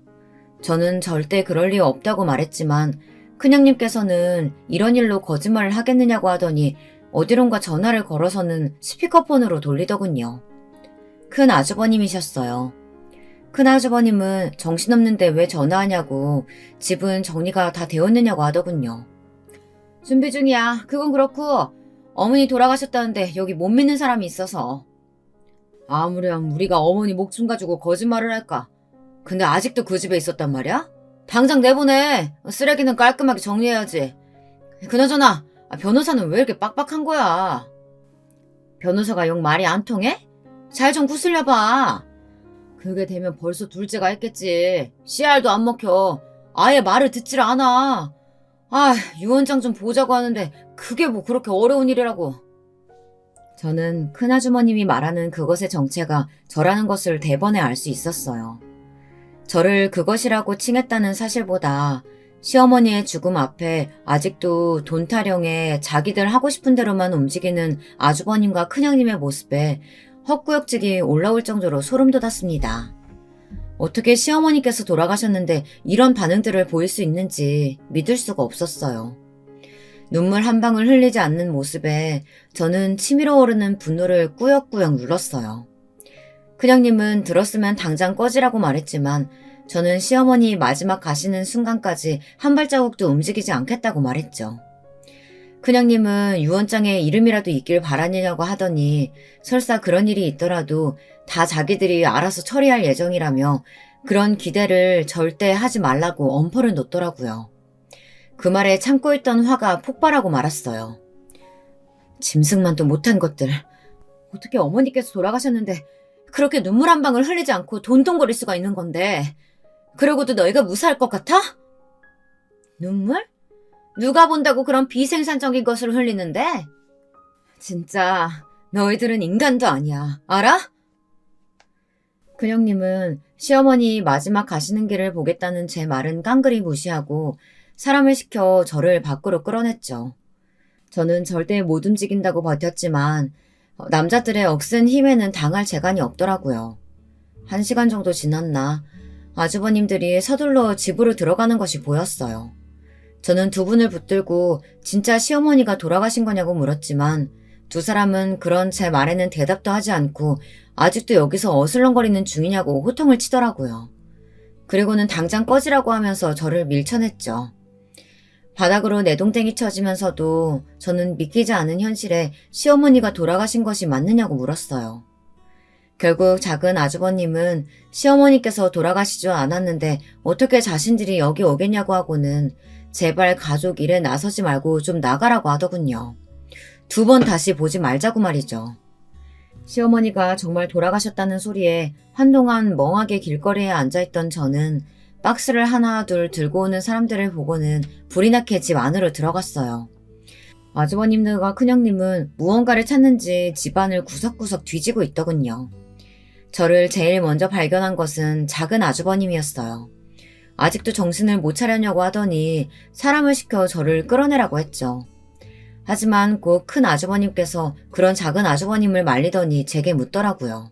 저는 절대 그럴 리 없다고 말했지만 큰형님께서는 이런 일로 거짓말을 하겠느냐고 하더니 어디론가 전화를 걸어서는 스피커폰으로 돌리더군요. 큰 아주버님이셨어요. 큰 아주버님은 정신없는데 왜 전화하냐고 집은 정리가 다 되었느냐고 하더군요. 준비 중이야. 그건 그렇고 어머니 돌아가셨다는데 여기 못 믿는 사람이 있어서. 아무렴 우리가 어머니 목숨 가지고 거짓말을 할까? 근데 아직도 그 집에 있었단 말이야? 당장 내보내. 쓰레기는 깔끔하게 정리해야지. 그나저나 변호사는 왜 이렇게 빡빡한 거야? 변호사가 영 말이 안 통해? 잘 좀 구슬려봐. 그게 되면 벌써 둘째가 했겠지. 씨알도 안 먹혀. 아예 말을 듣질 않아. 유언장 좀 보자고 하는데 그게 뭐 그렇게 어려운 일이라고. 저는 큰아주머님이 말하는 그것의 정체가 저라는 것을 대번에 알 수 있었어요. 저를 그것이라고 칭했다는 사실보다 시어머니의 죽음 앞에 아직도 돈 타령에 자기들 하고 싶은 대로만 움직이는 아주버님과 큰형님의 모습에 헛구역질이 올라올 정도로 소름 돋았습니다. 어떻게 시어머니께서 돌아가셨는데 이런 반응들을 보일 수 있는지 믿을 수가 없었어요. 눈물 한 방울 흘리지 않는 모습에 저는 치밀어 오르는 분노를 꾸역꾸역 눌렀어요. 큰형님은 들었으면 당장 꺼지라고 말했지만 저는 시어머니 마지막 가시는 순간까지 한 발자국도 움직이지 않겠다고 말했죠. 큰형님은 유언장에 이름이라도 있길 바라느냐고 하더니 설사 그런 일이 있더라도 다 자기들이 알아서 처리할 예정이라며 그런 기대를 절대 하지 말라고 엄포를 놓더라고요. 그 말에 참고 있던 화가 폭발하고 말았어요. 짐승만도 못한 것들. 어떻게 어머니께서 돌아가셨는데 그렇게 눈물 한 방울 흘리지 않고 돈동거릴 수가 있는 건데 그러고도 너희가 무사할 것 같아? 눈물? 누가 본다고 그런 비생산적인 것을 흘리는데? 진짜 너희들은 인간도 아니야. 알아? 큰형님은 시어머니 마지막 가시는 길을 보겠다는 제 말은 깡그리 무시하고 사람을 시켜 저를 밖으로 끌어냈죠. 저는 절대 못 움직인다고 버텼지만 남자들의 억센 힘에는 당할 재간이 없더라고요. 1시간 정도 지났나 아주버님들이 서둘러 집으로 들어가는 것이 보였어요. 저는 두 분을 붙들고 진짜 시어머니가 돌아가신 거냐고 물었지만 두 사람은 그런 제 말에는 대답도 하지 않고 아직도 여기서 어슬렁거리는 중이냐고 호통을 치더라고요. 그리고는 당장 꺼지라고 하면서 저를 밀쳐냈죠. 바닥으로 내동댕이 쳐지면서도 저는 믿기지 않은 현실에 시어머니가 돌아가신 것이 맞느냐고 물었어요. 결국 작은 아주버님은 시어머니께서 돌아가시지 않았는데 어떻게 자신들이 여기 오겠냐고 하고는 제발 가족 일에 나서지 말고 좀 나가라고 하더군요. 2번 다시 보지 말자고 말이죠. 시어머니가 정말 돌아가셨다는 소리에 한동안 멍하게 길거리에 앉아있던 저는 박스를 하나 둘 들고 오는 사람들을 보고는 불이 나게 집 안으로 들어갔어요. 아주버님들과 큰형님은 무언가를 찾는지 집안을 구석구석 뒤지고 있더군요. 저를 제일 먼저 발견한 것은 작은 아주버님이었어요. 아직도 정신을 못 차렸냐고 하더니 사람을 시켜 저를 끌어내라고 했죠. 하지만 곧 큰 아주버님께서 그런 작은 아주버님을 말리더니 제게 묻더라고요.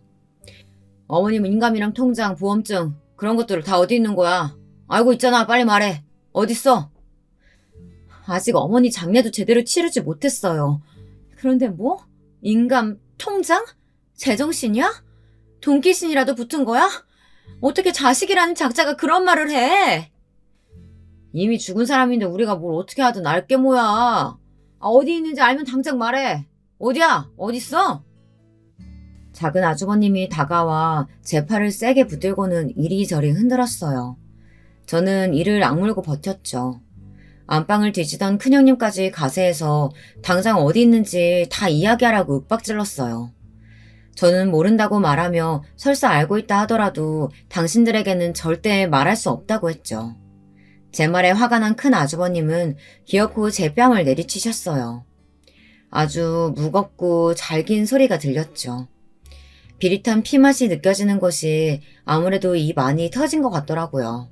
어머님 인감이랑 통장, 보험증 그런 것들 다 어디 있는 거야? 알고 있잖아. 빨리 말해. 어딨어? 아직 어머니 장례도 제대로 치르지 못했어요. 그런데 뭐? 인감, 통장? 제정신이야? 돈귀신이라도 붙은 거야? 어떻게 자식이라는 작자가 그런 말을 해? 이미 죽은 사람인데 우리가 뭘 어떻게 하든 알게 뭐야. 어디 있는지 알면 당장 말해. 어디야? 어딨어? 작은 아주버님이 다가와 제 팔을 세게 붙들고는 이리저리 흔들었어요. 저는 이를 악물고 버텼죠. 안방을 뒤지던 큰형님까지 가세해서 당장 어디 있는지 다 이야기하라고 윽박질렀어요. 저는 모른다고 말하며 설사 알고 있다 하더라도 당신들에게는 절대 말할 수 없다고 했죠. 제 말에 화가 난 큰 아주버님은 기어코 제 뺨을 내리치셨어요. 아주 무겁고 잘 긴 소리가 들렸죠. 비릿한 피맛이 느껴지는 것이 아무래도 입 안이 터진 것 같더라고요.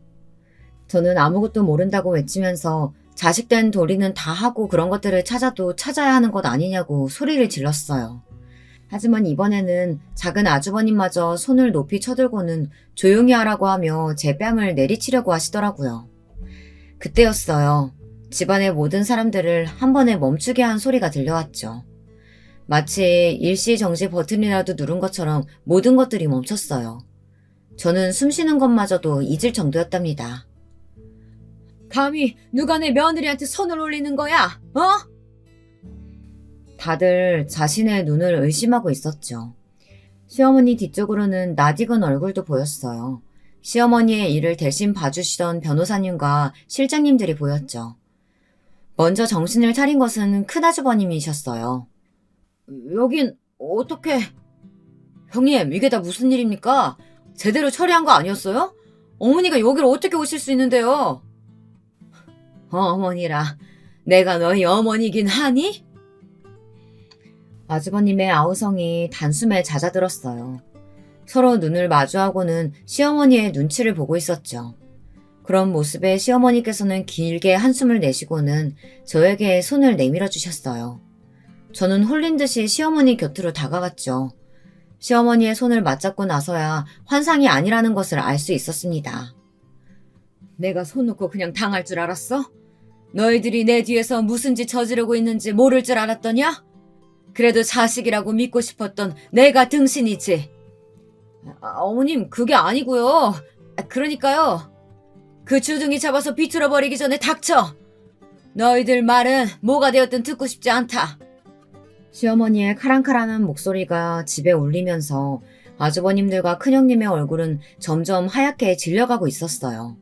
저는 아무것도 모른다고 외치면서 자식된 도리는 다 하고 그런 것들을 찾아도 찾아야 하는 것 아니냐고 소리를 질렀어요. 하지만 이번에는 작은 아주버님마저 손을 높이 쳐들고는 조용히 하라고 하며 제 뺨을 내리치려고 하시더라고요. 그때였어요. 집안의 모든 사람들을 한 번에 멈추게 한 소리가 들려왔죠. 마치 일시정지 버튼이라도 누른 것처럼 모든 것들이 멈췄어요. 저는 숨쉬는 것마저도 잊을 정도였답니다. 감히 누가 내 며느리한테 손을 올리는 거야? 어? 다들 자신의 눈을 의심하고 있었죠. 시어머니 뒤쪽으로는 낯익은 얼굴도 보였어요. 시어머니의 일을 대신 봐주시던 변호사님과 실장님들이 보였죠. 먼저 정신을 차린 것은 큰아주버님이셨어요. 여긴 어떻게... 형님, 이게 다 무슨 일입니까? 제대로 처리한 거 아니었어요? 어머니가 여기로 어떻게 오실 수 있는데요? 어머니라, 내가 너희 어머니긴 하니? 아주버님의 아우성이 단숨에 잦아들었어요. 서로 눈을 마주하고는 시어머니의 눈치를 보고 있었죠. 그런 모습에 시어머니께서는 길게 한숨을 내쉬고는 저에게 손을 내밀어 주셨어요. 저는 홀린 듯이 시어머니 곁으로 다가갔죠. 시어머니의 손을 맞잡고 나서야 환상이 아니라는 것을 알 수 있었습니다. 내가 손 놓고 그냥 당할 줄 알았어? 너희들이 내 뒤에서 무슨 짓 저지르고 있는지 모를 줄 알았더냐? 그래도 자식이라고 믿고 싶었던 내가 등신이지. 어머님, 그게 아니고요. 그러니까요. 그 주둥이 잡아서 비틀어버리기 전에 닥쳐. 너희들 말은 뭐가 되었든 듣고 싶지 않다. 시어머니의 카랑카랑한 목소리가 집에 울리면서 아주버님들과 큰형님의 얼굴은 점점 하얗게 질려가고 있었어요.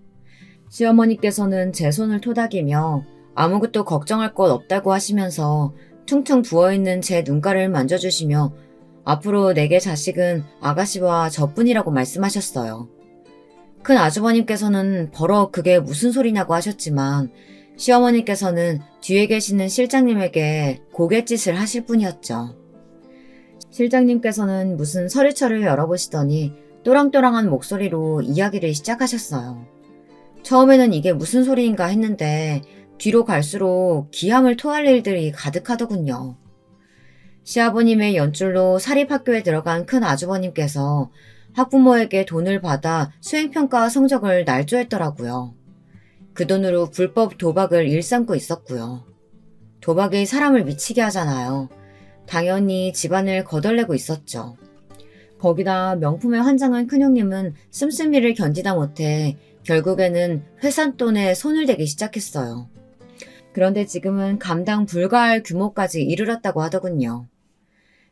시어머니께서는 제 손을 토닥이며 아무것도 걱정할 것 없다고 하시면서 퉁퉁 부어있는 제 눈가를 만져주시며 앞으로 내게 자식은 아가씨와 저뿐이라고 말씀하셨어요. 큰 아주버님께서는 버럭 그게 무슨 소리냐고 하셨지만 시어머니께서는 뒤에 계시는 실장님에게 고갯짓을 하실 뿐이었죠. 실장님께서는 무슨 서류처를 열어보시더니 또랑또랑한 목소리로 이야기를 시작하셨어요. 처음에는 이게 무슨 소리인가 했는데 뒤로 갈수록 기함을 토할 일들이 가득하더군요. 시아버님의 연줄로 사립학교에 들어간 큰 아주버님께서 학부모에게 돈을 받아 수행평가 성적을 날조했더라고요. 그 돈으로 불법 도박을 일삼고 있었고요. 도박이 사람을 미치게 하잖아요. 당연히 집안을 거덜내고 있었죠. 거기다 명품에 환장한 큰형님은 씀씀이를 견디다 못해 결국에는 회산돈에 손을 대기 시작했어요. 그런데 지금은 감당 불가할 규모까지 이르렀다고 하더군요.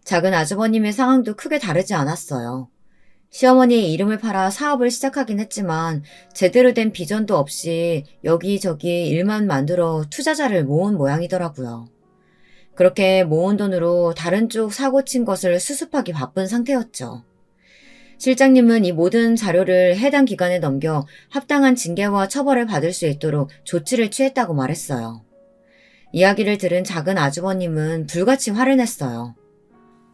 작은 아주버님의 상황도 크게 다르지 않았어요. 시어머니의 이름을 팔아 사업을 시작하긴 했지만 제대로 된 비전도 없이 여기저기 일만 만들어 투자자를 모은 모양이더라고요. 그렇게 모은 돈으로 다른 쪽 사고 친 것을 수습하기 바쁜 상태였죠. 실장님은 이 모든 자료를 해당 기관에 넘겨 합당한 징계와 처벌을 받을 수 있도록 조치를 취했다고 말했어요. 이야기를 들은 작은 아주버님은 불같이 화를 냈어요.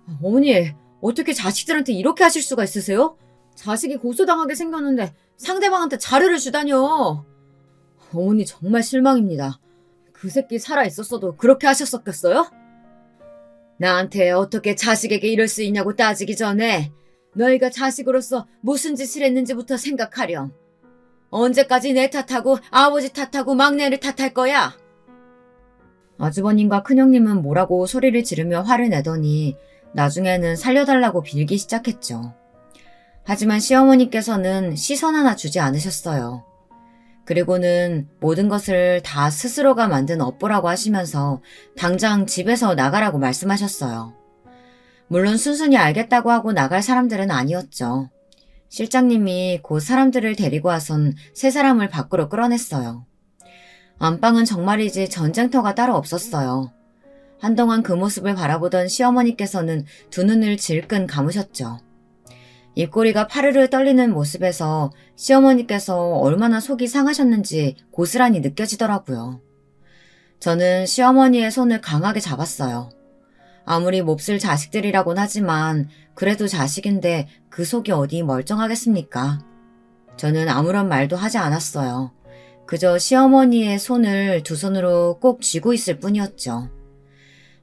어머니, 어떻게 자식들한테 이렇게 하실 수가 있으세요? 자식이 고소당하게 생겼는데 상대방한테 자료를 주다뇨. 어머니 정말 실망입니다. 그 새끼 살아있었어도 그렇게 하셨었겠어요? 나한테 어떻게 자식에게 이럴 수 있냐고 따지기 전에 너희가 자식으로서 무슨 짓을 했는지부터 생각하렴. 언제까지 내 탓하고 아버지 탓하고 막내를 탓할 거야? 아주버님과 큰형님은 뭐라고 소리를 지르며 화를 내더니 나중에는 살려달라고 빌기 시작했죠. 하지만 시어머니께서는 시선 하나 주지 않으셨어요. 그리고는 모든 것을 다 스스로가 만든 업보라고 하시면서 당장 집에서 나가라고 말씀하셨어요. 물론 순순히 알겠다고 하고 나갈 사람들은 아니었죠. 실장님이 곧 사람들을 데리고 와선 세 사람을 밖으로 끌어냈어요. 안방은 정말이지 전쟁터가 따로 없었어요. 한동안 그 모습을 바라보던 시어머니께서는 두 눈을 질끈 감으셨죠. 입꼬리가 파르르 떨리는 모습에서 시어머니께서 얼마나 속이 상하셨는지 고스란히 느껴지더라고요. 저는 시어머니의 손을 강하게 잡았어요. 아무리 몹쓸 자식들이라곤 하지만 그래도 자식인데 그 속이 어디 멀쩡하겠습니까? 저는 아무런 말도 하지 않았어요. 그저 시어머니의 손을 두 손으로 꼭 쥐고 있을 뿐이었죠.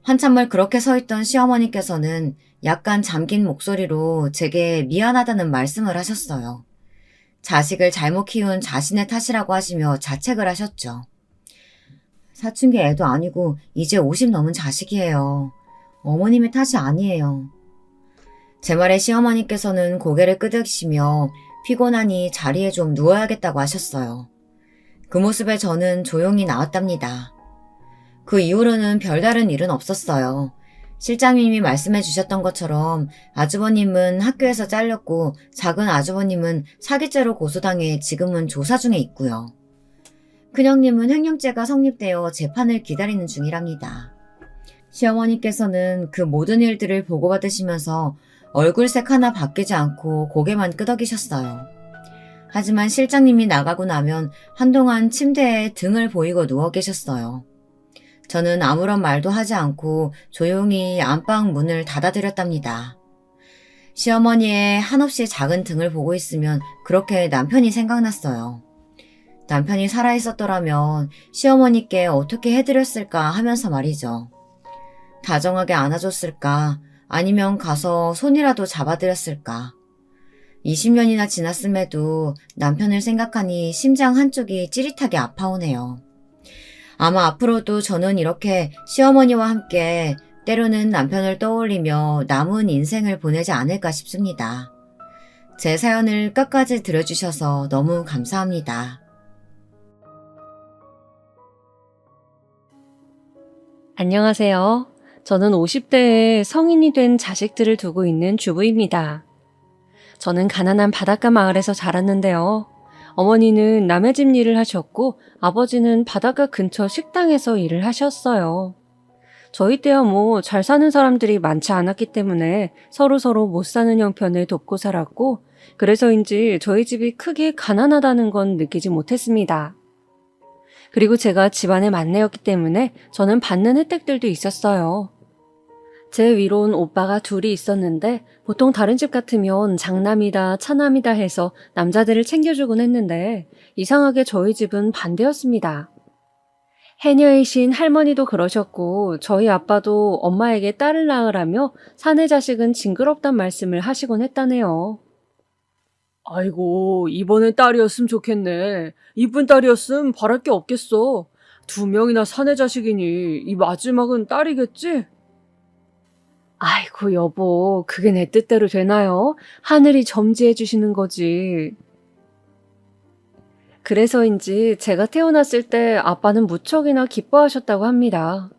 한참을 그렇게 서 있던 시어머니께서는 약간 잠긴 목소리로 제게 미안하다는 말씀을 하셨어요. 자식을 잘못 키운 자신의 탓이라고 하시며 자책을 하셨죠. 사춘기 애도 아니고 이제 50 넘은 자식이에요. 어머님의 탓이 아니에요. 제 말에 시어머니께서는 고개를 끄덕이시며 피곤하니 자리에 좀 누워야겠다고 하셨어요. 그 모습에 저는 조용히 나왔답니다. 그 이후로는 별다른 일은 없었어요. 실장님이 말씀해 주셨던 것처럼 아주버님은 학교에서 잘렸고 작은 아주버님은 사기죄로 고소당해 지금은 조사 중에 있고요. 큰형님은 횡령죄가 성립되어 재판을 기다리는 중이랍니다. 시어머니께서는 그 모든 일들을 보고받으시면서 얼굴색 하나 바뀌지 않고 고개만 끄덕이셨어요. 하지만 실장님이 나가고 나면 한동안 침대에 등을 보이고 누워 계셨어요. 저는 아무런 말도 하지 않고 조용히 안방 문을 닫아드렸답니다. 시어머니의 한없이 작은 등을 보고 있으면 그렇게 남편이 생각났어요. 남편이 살아있었더라면 시어머니께 어떻게 해드렸을까 하면서 말이죠. 다정하게 안아줬을까? 아니면 가서 손이라도 잡아드렸을까? 20년이나 지났음에도 남편을 생각하니 심장 한쪽이 찌릿하게 아파오네요. 아마 앞으로도 저는 이렇게 시어머니와 함께 때로는 남편을 떠올리며 남은 인생을 보내지 않을까 싶습니다. 제 사연을 끝까지 들어주셔서 너무 감사합니다. 안녕하세요. 저는 50대에 성인이 된 자식들을 두고 있는 주부입니다. 저는 가난한 바닷가 마을에서 자랐는데요. 어머니는 남의 집 일을 하셨고 아버지는 바닷가 근처 식당에서 일을 하셨어요. 저희 때야 뭐 잘 사는 사람들이 많지 않았기 때문에 서로서로 못 사는 형편을 돕고 살았고 그래서인지 저희 집이 크게 가난하다는 건 느끼지 못했습니다. 그리고 제가 집안의 막내였기 때문에 저는 받는 혜택들도 있었어요. 제 위로는 오빠가 둘이 있었는데 보통 다른 집 같으면 장남이다 차남이다 해서 남자들을 챙겨주곤 했는데 이상하게 저희 집은 반대였습니다. 해녀이신 할머니도 그러셨고 저희 아빠도 엄마에게 딸을 낳으라며 사내 자식은 징그럽단 말씀을 하시곤 했다네요. 아이고, 이번엔 딸이었으면 좋겠네. 이쁜 딸이었으면 바랄 게 없겠어. 2명이나 사내 자식이니 이 마지막은 딸이겠지? 아이고 여보, 그게 내 뜻대로 되나요? 하늘이 점지해 주시는 거지. 그래서인지 제가 태어났을 때 아빠는 무척이나 기뻐하셨다고 합니다.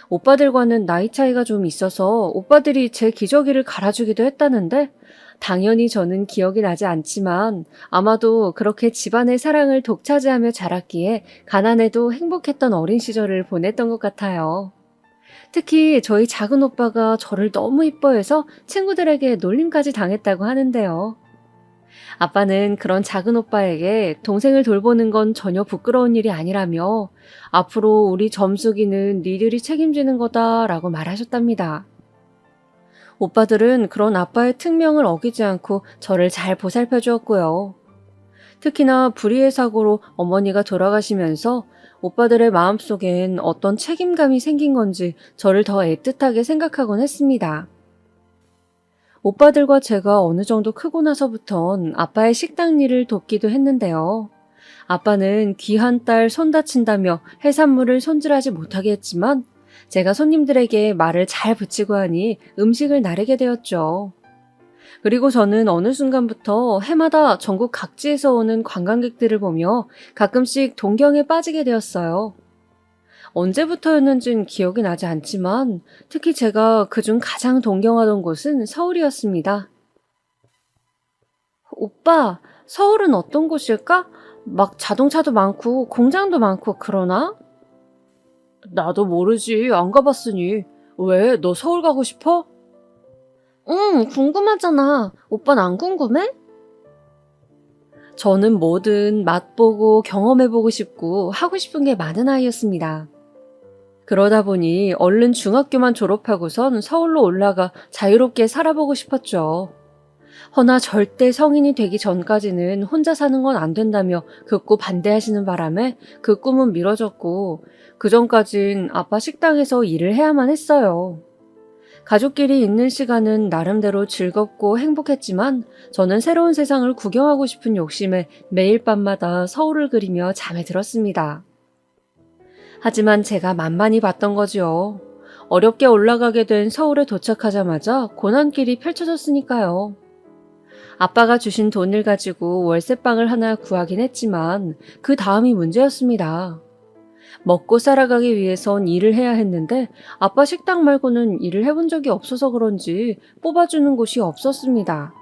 오빠들과는 나이 차이가 좀 있어서 오빠들이 제 기저귀를 갈아주기도 했다는데 당연히 저는 기억이 나지 않지만 아마도 그렇게 집안의 사랑을 독차지하며 자랐기에 가난해도 행복했던 어린 시절을 보냈던 것 같아요. 특히 저희 작은 오빠가 저를 너무 이뻐해서 친구들에게 놀림까지 당했다고 하는데요. 아빠는 그런 작은 오빠에게 동생을 돌보는 건 전혀 부끄러운 일이 아니라며 앞으로 우리 점숙이는 니들이 책임지는 거다라고 말하셨답니다. 오빠들은 그런 아빠의 특명을 어기지 않고 저를 잘 보살펴 주었고요. 특히나 불의의 사고로 어머니가 돌아가시면서 오빠들의 마음속엔 어떤 책임감이 생긴 건지 저를 더 애틋하게 생각하곤 했습니다. 오빠들과 제가 어느 정도 크고 나서부턴 아빠의 식당 일을 돕기도 했는데요. 아빠는 귀한 딸 손 다친다며 해산물을 손질하지 못하게 했지만 제가 손님들에게 말을 잘 붙이고 하니 음식을 나르게 되었죠. 그리고 저는 어느 순간부터 해마다 전국 각지에서 오는 관광객들을 보며 가끔씩 동경에 빠지게 되었어요. 언제부터였는진 기억이 나지 않지만 특히 제가 그중 가장 동경하던 곳은 서울이었습니다. 오빠, 서울은 어떤 곳일까? 막 자동차도 많고 공장도 많고 그러나? 나도 모르지. 안 가봤으니. 왜? 너 서울 가고 싶어? 응, 궁금하잖아. 오빠는 안 궁금해? 저는 뭐든 맛보고 경험해보고 싶고 하고 싶은 게 많은 아이였습니다. 그러다 보니 얼른 중학교만 졸업하고선 서울로 올라가 자유롭게 살아보고 싶었죠. 허나 절대 성인이 되기 전까지는 혼자 사는 건 안 된다며 극구 반대하시는 바람에 그 꿈은 미뤄졌고 그 전까진 아빠 식당에서 일을 해야만 했어요. 가족끼리 있는 시간은 나름대로 즐겁고 행복했지만 저는 새로운 세상을 구경하고 싶은 욕심에 매일 밤마다 서울을 그리며 잠에 들었습니다. 하지만 제가 만만히 봤던 거지요. 어렵게 올라가게 된 서울에 도착하자마자 고난길이 펼쳐졌으니까요. 아빠가 주신 돈을 가지고 월세방을 하나 구하긴 했지만 그 다음이 문제였습니다. 먹고 살아가기 위해선 일을 해야 했는데 아빠 식당 말고는 일을 해본 적이 없어서 그런지 뽑아주는 곳이 없었습니다.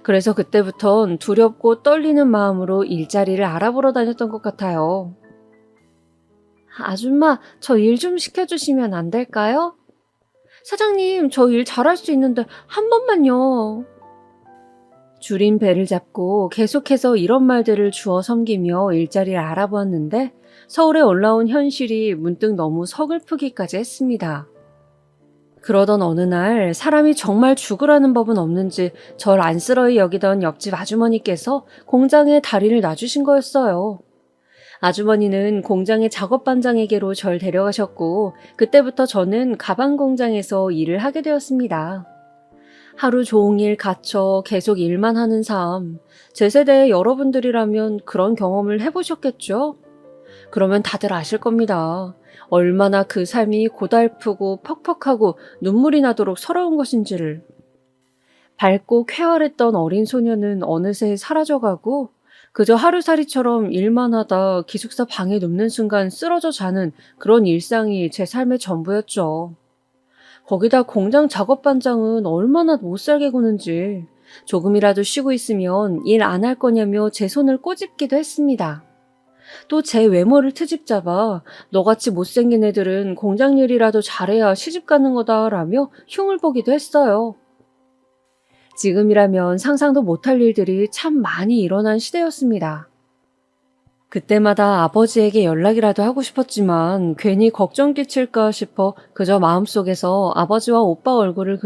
그래서 그때부턴 두렵고 떨리는 마음으로 일자리를 알아보러 다녔던 것 같아요. 아줌마, 저 일 좀 시켜주시면 안 될까요? 사장님, 저 일 잘할 수 있는데 한 번만요. 줄인 배를 잡고 계속해서 이런 말들을 주워 섬기며 일자리를 알아보았는데 서울에 올라온 현실이 문득 너무 서글프기까지 했습니다. 그러던 어느 날 사람이 정말 죽으라는 법은 없는지 절 안쓰러이 여기던 옆집 아주머니께서 공장에 다리를 놔주신 거였어요. 아주머니는 공장의 작업반장에게로 절 데려가셨고 그때부터 저는 가방 공장에서 일을 하게 되었습니다. 하루 종일 갇혀 계속 일만 하는 삶, 제 세대의 여러분들이라면 그런 경험을 해보셨겠죠? 그러면 다들 아실 겁니다. 얼마나 그 삶이 고달프고 퍽퍽하고 눈물이 나도록 서러운 것인지를. 밝고 쾌활했던 어린 소녀는 어느새 사라져가고 그저 하루살이처럼 일만 하다 기숙사 방에 눕는 순간 쓰러져 자는 그런 일상이 제 삶의 전부였죠. 거기다 공장 작업반장은 얼마나 못살게 구는지 조금이라도 쉬고 있으면 일 안 할 거냐며 제 손을 꼬집기도 했습니다. 또 제 외모를 트집잡아 너같이 못생긴 애들은 공장 일이라도 잘해야 시집 가는 거다라며 흉을 보기도 했어요. 지금이라면 상상도 못할 일들이 참 많이 일어난 시대였습니다. 그때마다 아버지에게 연락이라도 하고 싶었지만 괜히 걱정 끼칠까 싶어 그저 마음속에서 아버지와 오빠 얼굴을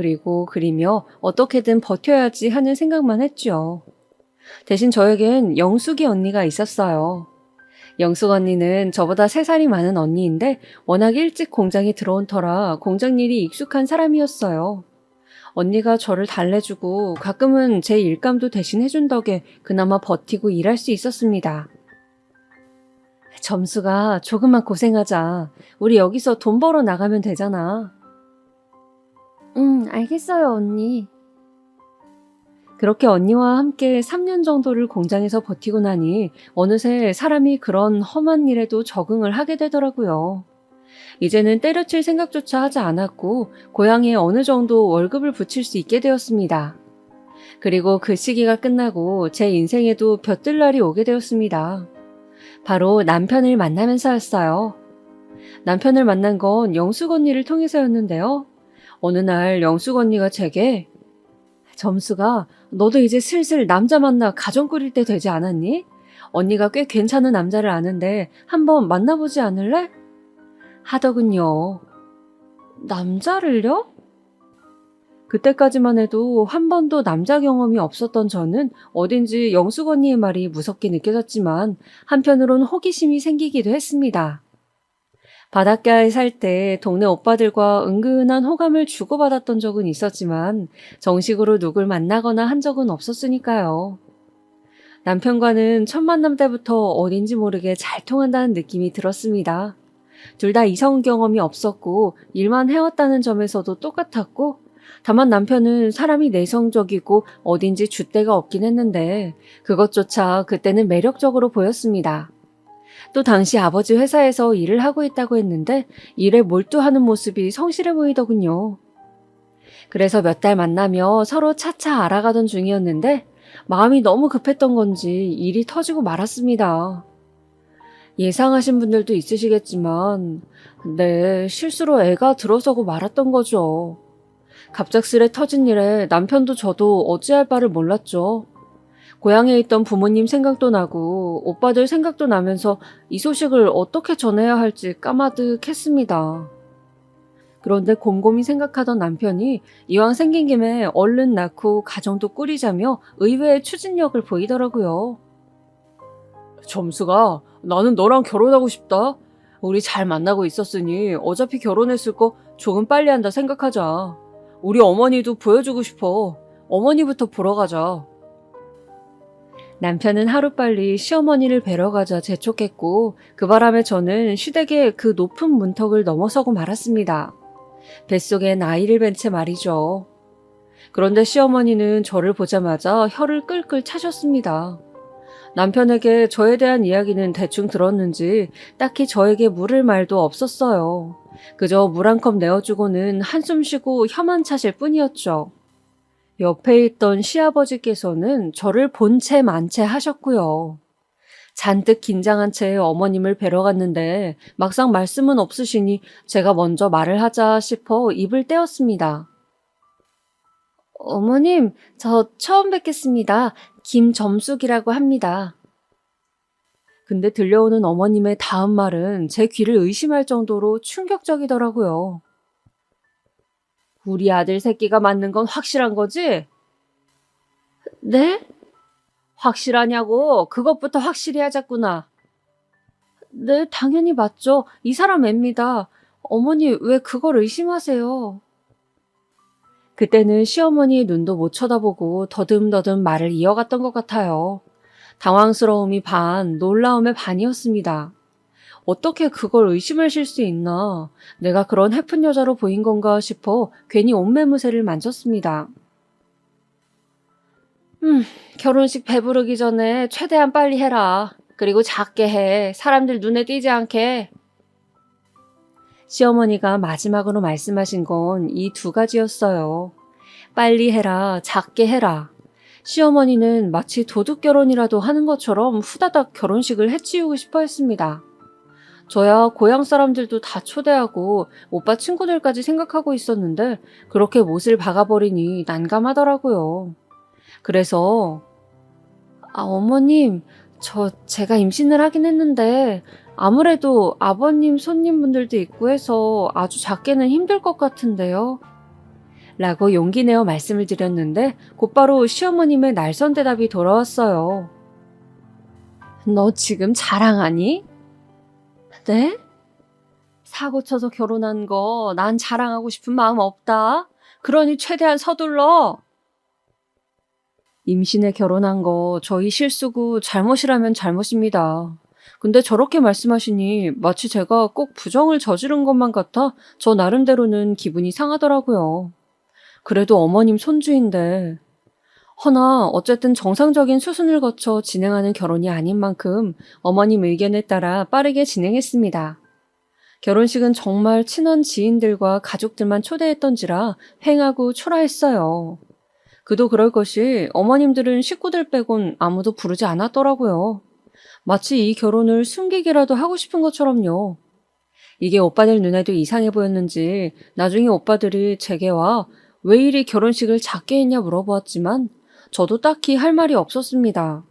그리며 어떻게든 버텨야지 하는 생각만 했죠. 대신 저에겐 영숙이 언니가 있었어요. 영숙 언니는 저보다 3살이 많은 언니인데 워낙 일찍 공장에 들어온 터라 공장 일이 익숙한 사람이었어요. 언니가 저를 달래주고 가끔은 제 일감도 대신 해준 덕에 그나마 버티고 일할 수 있었습니다. 점수가 조금만 고생하자. 우리 여기서 돈 벌어 나가면 되잖아. 알겠어요, 언니. 그렇게 언니와 함께 3년 정도를 공장에서 버티고 나니 어느새 사람이 그런 험한 일에도 적응을 하게 되더라고요. 이제는 때려칠 생각조차 하지 않았고 고향에 어느 정도 월급을 붙일 수 있게 되었습니다. 그리고 그 시기가 끝나고 제 인생에도 볕들 날이 오게 되었습니다. 바로 남편을 만나면서였어요. 남편을 만난 건 영숙 언니를 통해서였는데요. 어느 날 영숙 언니가 제게 점수가 너도 이제 슬슬 남자 만나 가정 꾸릴 때 되지 않았니? 언니가 꽤 괜찮은 남자를 아는데 한번 만나보지 않을래? 하더군요. 남자를요? 그때까지만 해도 한 번도 남자 경험이 없었던 저는 어딘지 영숙 언니의 말이 무섭게 느껴졌지만 한편으론 호기심이 생기기도 했습니다. 바닷가에 살 때 동네 오빠들과 은근한 호감을 주고받았던 적은 있었지만 정식으로 누굴 만나거나 한 적은 없었으니까요. 남편과는 첫 만남 때부터 어딘지 모르게 잘 통한다는 느낌이 들었습니다. 둘 다 이성 경험이 없었고 일만 해왔다는 점에서도 똑같았고 다만 남편은 사람이 내성적이고 어딘지 줏대가 없긴 했는데 그것조차 그때는 매력적으로 보였습니다. 또 당시 아버지 회사에서 일을 하고 있다고 했는데 일에 몰두하는 모습이 성실해 보이더군요. 그래서 몇 달 만나며 서로 차차 알아가던 중이었는데 마음이 너무 급했던 건지 일이 터지고 말았습니다. 예상하신 분들도 있으시겠지만 네, 실수로 애가 들어서고 말았던 거죠. 갑작스레 터진 일에 남편도 저도 어찌할 바를 몰랐죠. 고향에 있던 부모님 생각도 나고 오빠들 생각도 나면서 이 소식을 어떻게 전해야 할지 까마득했습니다. 그런데 곰곰이 생각하던 남편이 이왕 생긴 김에 얼른 낳고 가정도 꾸리자며 의외의 추진력을 보이더라고요. 점수가 나는 너랑 결혼하고 싶다. 우리 잘 만나고 있었으니 어차피 결혼했을 거 조금 빨리 한다 생각하자. 우리 어머니도 보여주고 싶어. 어머니부터 보러 가자. 남편은 하루빨리 시어머니를 뵈러 가자 재촉했고 그 바람에 저는 시댁의 그 높은 문턱을 넘어서고 말았습니다. 뱃속엔 아이를 뵌 채 말이죠. 그런데 시어머니는 저를 보자마자 혀를 끌끌 차셨습니다. 남편에게 저에 대한 이야기는 대충 들었는지 딱히 저에게 물을 말도 없었어요. 그저 물 한 컵 내어주고는 한숨 쉬고 혀만 차실 뿐이었죠. 옆에 있던 시아버지께서는 저를 본 채 만 채 하셨고요. 잔뜩 긴장한 채 어머님을 뵈러 갔는데 막상 말씀은 없으시니 제가 먼저 말을 하자 싶어 입을 떼었습니다. 어머님, 저 처음 뵙겠습니다. 김점숙이라고 합니다. 근데 들려오는 어머님의 다음 말은 제 귀를 의심할 정도로 충격적이더라고요. 우리 아들 새끼가 맞는 건 확실한 거지? 네? 확실하냐고? 그것부터 확실히 하자꾸나. 네, 당연히 맞죠. 이 사람 애입니다. 어머니 왜 그걸 의심하세요? 그때는 시어머니의 눈도 못 쳐다보고 더듬더듬 말을 이어갔던 것 같아요. 당황스러움이 반, 놀라움의 반이었습니다. 어떻게 그걸 의심하실 수 있나? 내가 그런 해픈 여자로 보인 건가 싶어 괜히 옷매무새를 만졌습니다. 결혼식 배부르기 전에 최대한 빨리 해라. 그리고 작게 해. 사람들 눈에 띄지 않게. 시어머니가 마지막으로 말씀하신 건 이 두 가지였어요. 빨리 해라, 작게 해라. 시어머니는 마치 도둑 결혼이라도 하는 것처럼 후다닥 결혼식을 해치우고 싶어 했습니다. 저야 고향 사람들도 다 초대하고 오빠 친구들까지 생각하고 있었는데 그렇게 못을 박아버리니 난감하더라고요. 그래서 어머님, 제가 임신을 하긴 했는데 아무래도 아버님 손님분들도 있고 해서 아주 작게는 힘들 것 같은데요. 라고 용기 내어 말씀을 드렸는데 곧바로 시어머님의 날선 대답이 돌아왔어요. 너 지금 자랑하니? 네? 사고 쳐서 결혼한 거 난 자랑하고 싶은 마음 없다. 그러니 최대한 서둘러. 임신에 결혼한 거 저희 실수고 잘못이라면 잘못입니다. 근데 저렇게 말씀하시니 마치 제가 꼭 부정을 저지른 것만 같아 저 나름대로는 기분이 상하더라고요. 그래도 어머님 손주인데 허나 어쨌든 정상적인 수순을 거쳐 진행하는 결혼이 아닌 만큼 어머님 의견에 따라 빠르게 진행했습니다. 결혼식은 정말 친한 지인들과 가족들만 초대했던지라 횡하고 초라했어요. 그도 그럴 것이 어머님들은 식구들 빼곤 아무도 부르지 않았더라고요. 마치 이 결혼을 숨기기라도 하고 싶은 것처럼요. 이게 오빠들 눈에도 이상해 보였는지 나중에 오빠들이 제게와 왜 이리 결혼식을 작게 했냐 물어보았지만 저도 딱히 할 말이 없었습니다.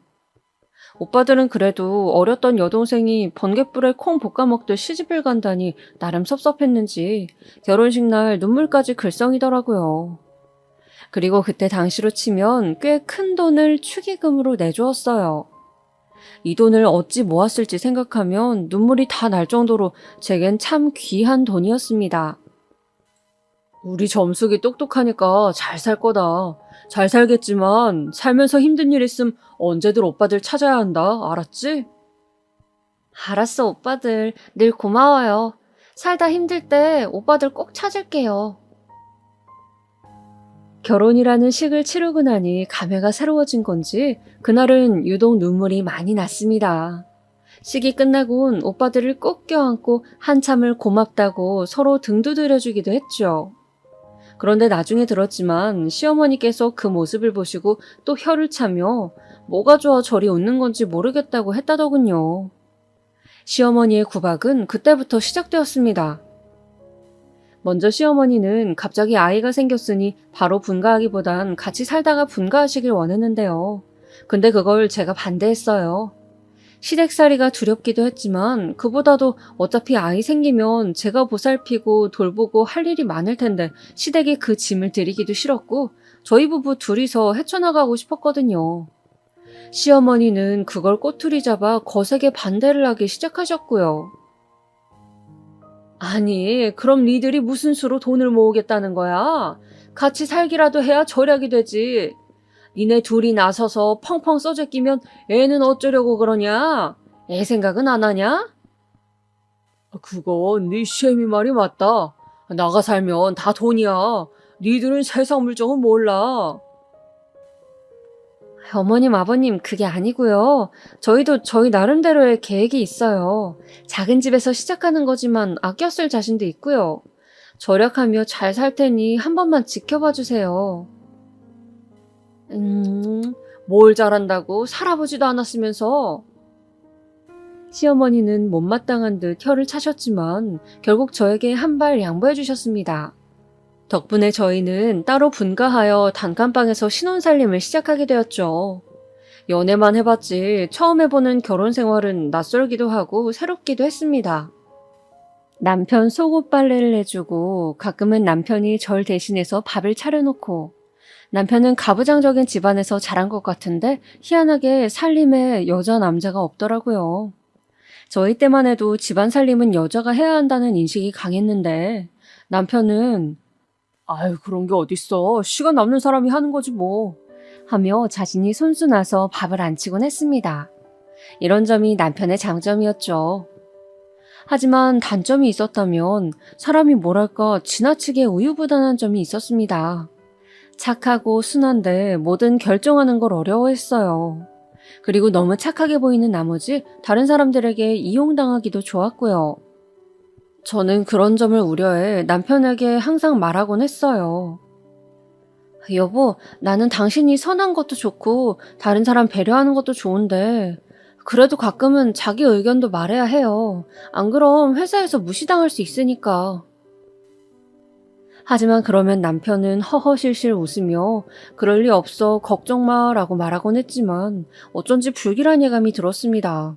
오빠들은 그래도 어렸던 여동생이 번갯불에 콩 볶아 먹듯 시집을 간다니 나름 섭섭했는지 결혼식 날 눈물까지 글썽이더라고요. 그리고 그때 당시로 치면 꽤 큰 돈을 축의금으로 내주었어요. 이 돈을 어찌 모았을지 생각하면 눈물이 다 날 정도로 제겐 참 귀한 돈이었습니다. 우리 점숙이 똑똑하니까 잘 살 거다. 잘 살겠지만 살면서 힘든 일 있음 언제들 오빠들 찾아야 한다. 알았지? 알았어, 오빠들. 늘 고마워요. 살다 힘들 때 오빠들 꼭 찾을게요. 결혼이라는 식을 치르고 나니 감회가 새로워진 건지 그날은 유독 눈물이 많이 났습니다. 식이 끝나곤 오빠들을 꼭 껴안고 한참을 고맙다고 서로 등 두드려주기도 했죠. 그런데 나중에 들었지만 시어머니께서 그 모습을 보시고 또 혀를 차며 뭐가 좋아 저리 웃는 건지 모르겠다고 했다더군요. 시어머니의 구박은 그때부터 시작되었습니다. 먼저 시어머니는 갑자기 아이가 생겼으니 바로 분가하기보단 같이 살다가 분가하시길 원했는데요. 근데 그걸 제가 반대했어요. 시댁살이가 두렵기도 했지만 그보다도 어차피 아이 생기면 제가 보살피고 돌보고 할 일이 많을 텐데 시댁에 그 짐을 드리기도 싫었고 저희 부부 둘이서 헤쳐나가고 싶었거든요. 시어머니는 그걸 꼬투리 잡아 거세게 반대를 하기 시작하셨고요. 아니, 그럼 니들이 무슨 수로 돈을 모으겠다는 거야? 같이 살기라도 해야 절약이 되지. 니네 둘이 나서서 펑펑 써제끼면 애는 어쩌려고 그러냐? 애 생각은 안 하냐? 그건 네 시애미 말이 맞다. 나가 살면 다 돈이야. 니들은 세상 물정은 몰라. 어머님, 아버님, 그게 아니고요. 저희도 저희 나름대로의 계획이 있어요. 작은 집에서 시작하는 거지만 아껴 쓸 자신도 있고요. 절약하며 잘 살 테니 한 번만 지켜봐 주세요. 뭘 잘한다고 살아보지도 않았으면서. 시어머니는 못마땅한 듯 혀를 차셨지만 결국 저에게 한 발 양보해 주셨습니다. 덕분에 저희는 따로 분가하여 단칸방에서 신혼살림을 시작하게 되었죠. 연애만 해봤지 처음 해보는 결혼 생활은 낯설기도 하고 새롭기도 했습니다. 남편 속옷 빨래를 해주고 가끔은 남편이 절 대신해서 밥을 차려놓고 남편은 가부장적인 집안에서 자란 것 같은데 희한하게 살림에 여자 남자가 없더라고요. 저희 때만 해도 집안 살림은 여자가 해야 한다는 인식이 강했는데 남편은 아유, 그런 게 어딨어. 시간 남는 사람이 하는 거지 뭐. 하며 자신이 손수 나서 밥을 안 치곤 했습니다. 이런 점이 남편의 장점이었죠. 하지만 단점이 있었다면 사람이 뭐랄까 지나치게 우유부단한 점이 있었습니다. 착하고 순한데 뭐든 결정하는 걸 어려워했어요. 그리고 너무 착하게 보이는 나머지 다른 사람들에게 이용당하기도 좋았고요. 저는 그런 점을 우려해 남편에게 항상 말하곤 했어요. 여보, 나는 당신이 선한 것도 좋고 다른 사람 배려하는 것도 좋은데 그래도 가끔은 자기 의견도 말해야 해요. 안 그럼 회사에서 무시당할 수 있으니까. 하지만 그러면 남편은 허허실실 웃으며 그럴 리 없어 걱정 마라고 말하곤 했지만 어쩐지 불길한 예감이 들었습니다.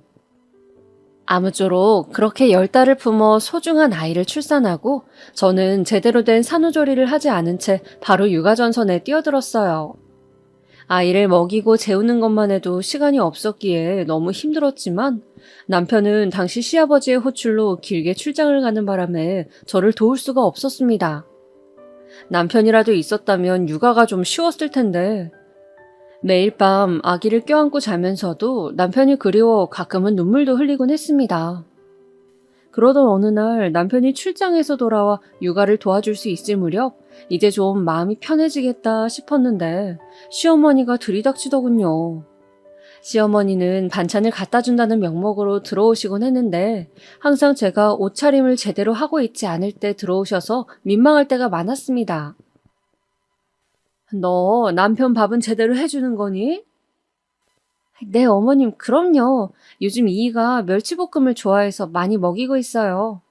아무쪼록 그렇게 10달을 품어 소중한 아이를 출산하고 저는 제대로 된 산후조리를 하지 않은 채 바로 육아전선에 뛰어들었어요. 아이를 먹이고 재우는 것만 해도 시간이 없었기에 너무 힘들었지만 남편은 당시 시아버지의 호출로 길게 출장을 가는 바람에 저를 도울 수가 없었습니다. 남편이라도 있었다면 육아가 좀 쉬웠을 텐데 매일 밤 아기를 껴안고 자면서도 남편이 그리워 가끔은 눈물도 흘리곤 했습니다. 그러던 어느 날 남편이 출장에서 돌아와 육아를 도와줄 수 있을 무렵 이제 좀 마음이 편해지겠다 싶었는데 시어머니가 들이닥치더군요. 시어머니는 반찬을 갖다 준다는 명목으로 들어오시곤 했는데 항상 제가 옷차림을 제대로 하고 있지 않을 때 들어오셔서 민망할 때가 많았습니다. 너 남편 밥은 제대로 해주는 거니? 네, 어머님, 그럼요. 요즘 이이가 멸치볶음을 좋아해서 많이 먹이고 있어요.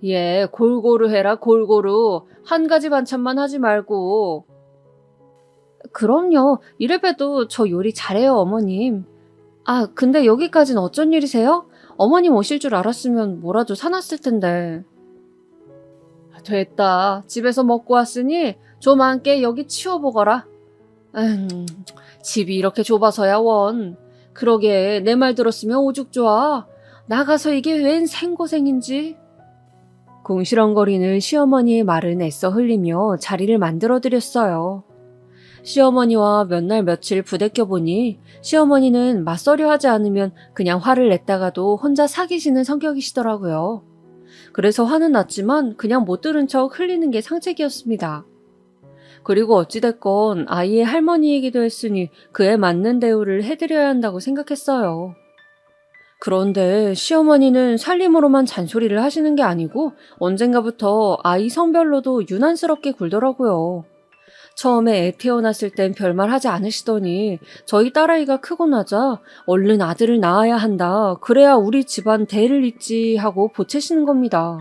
예, 골고루 해라, 골고루. 한 가지 반찬만 하지 말고. 그럼요. 이래봬도 저 요리 잘해요, 어머님. 아, 근데 여기까진 어쩐 일이세요? 어머님 오실 줄 알았으면 뭐라도 사놨을 텐데. 됐다. 집에서 먹고 왔으니 좀 함께 여기 치워보거라. 집이 이렇게 좁아서야 원. 그러게 내 말 들었으면 오죽 좋아. 나가서 이게 웬 생고생인지. 궁시렁거리는 시어머니의 말은 애써 흘리며 자리를 만들어드렸어요. 시어머니와 몇 날 며칠 부대껴보니 시어머니는 맞서려 하지 않으면 그냥 화를 냈다가도 혼자 사귀시는 성격이시더라고요. 그래서 화는 났지만 그냥 못 들은 척 흘리는 게 상책이었습니다. 그리고 어찌됐건 아이의 할머니이기도 했으니 그에 맞는 대우를 해드려야 한다고 생각했어요. 그런데 시어머니는 살림으로만 잔소리를 하시는 게 아니고 언젠가부터 아이 성별로도 유난스럽게 굴더라고요. 처음에 애 태어났을 땐 별말 하지 않으시더니 저희 딸아이가 크고 나자 얼른 아들을 낳아야 한다. 그래야 우리 집안 대를 잇지 하고 보채시는 겁니다.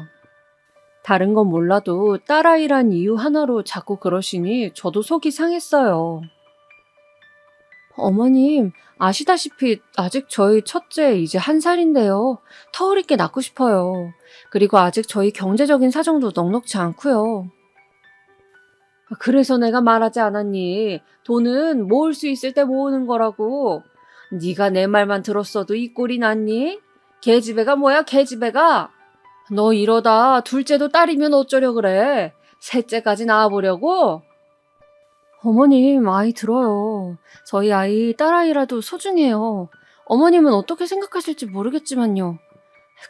다른 건 몰라도 딸아이란 이유 하나로 자꾸 그러시니 저도 속이 상했어요. 어머님, 아시다시피 아직 저희 첫째 이제 1살인데요. 터울 있게 낳고 싶어요. 그리고 아직 저희 경제적인 사정도 넉넉지 않고요. 그래서 내가 말하지 않았니? 돈은 모을 수 있을 때 모으는 거라고. 네가 내 말만 들었어도 이 꼴이 났니? 계집애가 뭐야, 계집애가? 너 이러다 둘째도 딸이면 어쩌려 그래? 셋째까지 낳아보려고? 어머님, 아이 들어요. 저희 아이 딸아이라도 소중해요. 어머님은 어떻게 생각하실지 모르겠지만요.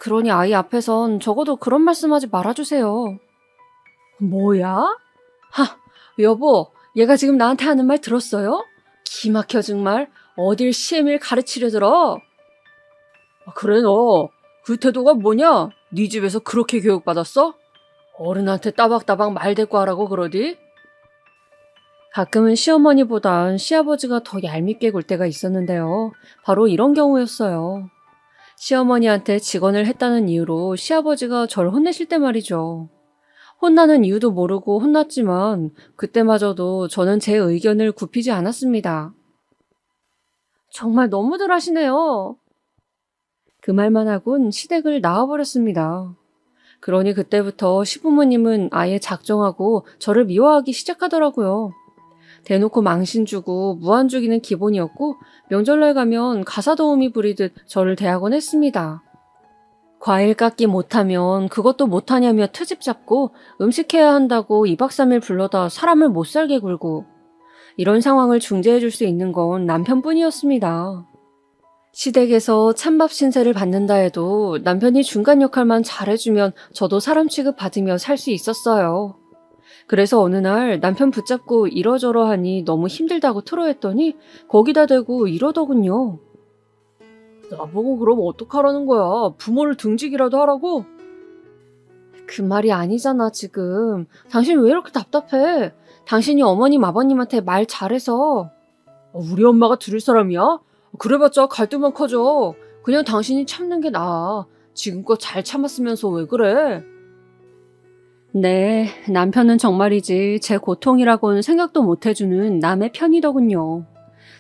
그러니 아이 앞에선 적어도 그런 말씀하지 말아주세요. 뭐야? 여보, 얘가 지금 나한테 하는 말 들었어요? 기막혀 정말. 어딜 시애미를 가르치려 들어? 그래 너, 그 태도가 뭐냐? 네 집에서 그렇게 교육받았어? 어른한테 따박따박 말대꾸 하라고 그러디? 가끔은 시어머니보단 시아버지가 더 얄밉게 굴 때가 있었는데요. 바로 이런 경우였어요. 시어머니한테 직언을 했다는 이유로 시아버지가 절 혼내실 때 말이죠. 혼나는 이유도 모르고 혼났지만 그때마저도 저는 제 의견을 굽히지 않았습니다. 정말 너무들 하시네요. 그 말만 하곤 시댁을 나와버렸습니다. 그러니 그때부터 시부모님은 아예 작정하고 저를 미워하기 시작하더라고요. 대놓고 망신 주고 무안 주기는 기본이었고 명절날 가면 가사도우미 부리듯 저를 대하곤 했습니다. 과일 깎기 못하면 그것도 못하냐며 트집 잡고 음식해야 한다고 2박 3일 불러다 사람을 못살게 굴고 이런 상황을 중재해 줄 수 있는 건 남편뿐이었습니다. 시댁에서 찬밥 신세를 받는다 해도 남편이 중간 역할만 잘해주면 저도 사람 취급 받으며 살 수 있었어요. 그래서 어느 날 남편 붙잡고 이러저러 하니 너무 힘들다고 토로했더니 거기다 대고 이러더군요. 나보고 그럼 어떡하라는 거야? 부모를 등지기라도 하라고? 그 말이 아니잖아 지금. 당신 왜 이렇게 답답해? 당신이 어머님 아버님한테 말 잘해서. 우리 엄마가 들을 사람이야? 그래봤자 갈등만 커져. 그냥 당신이 참는 게 나아. 지금껏 잘 참았으면서 왜 그래? 네, 남편은 정말이지 제 고통이라고는 생각도 못해주는 남의 편이더군요.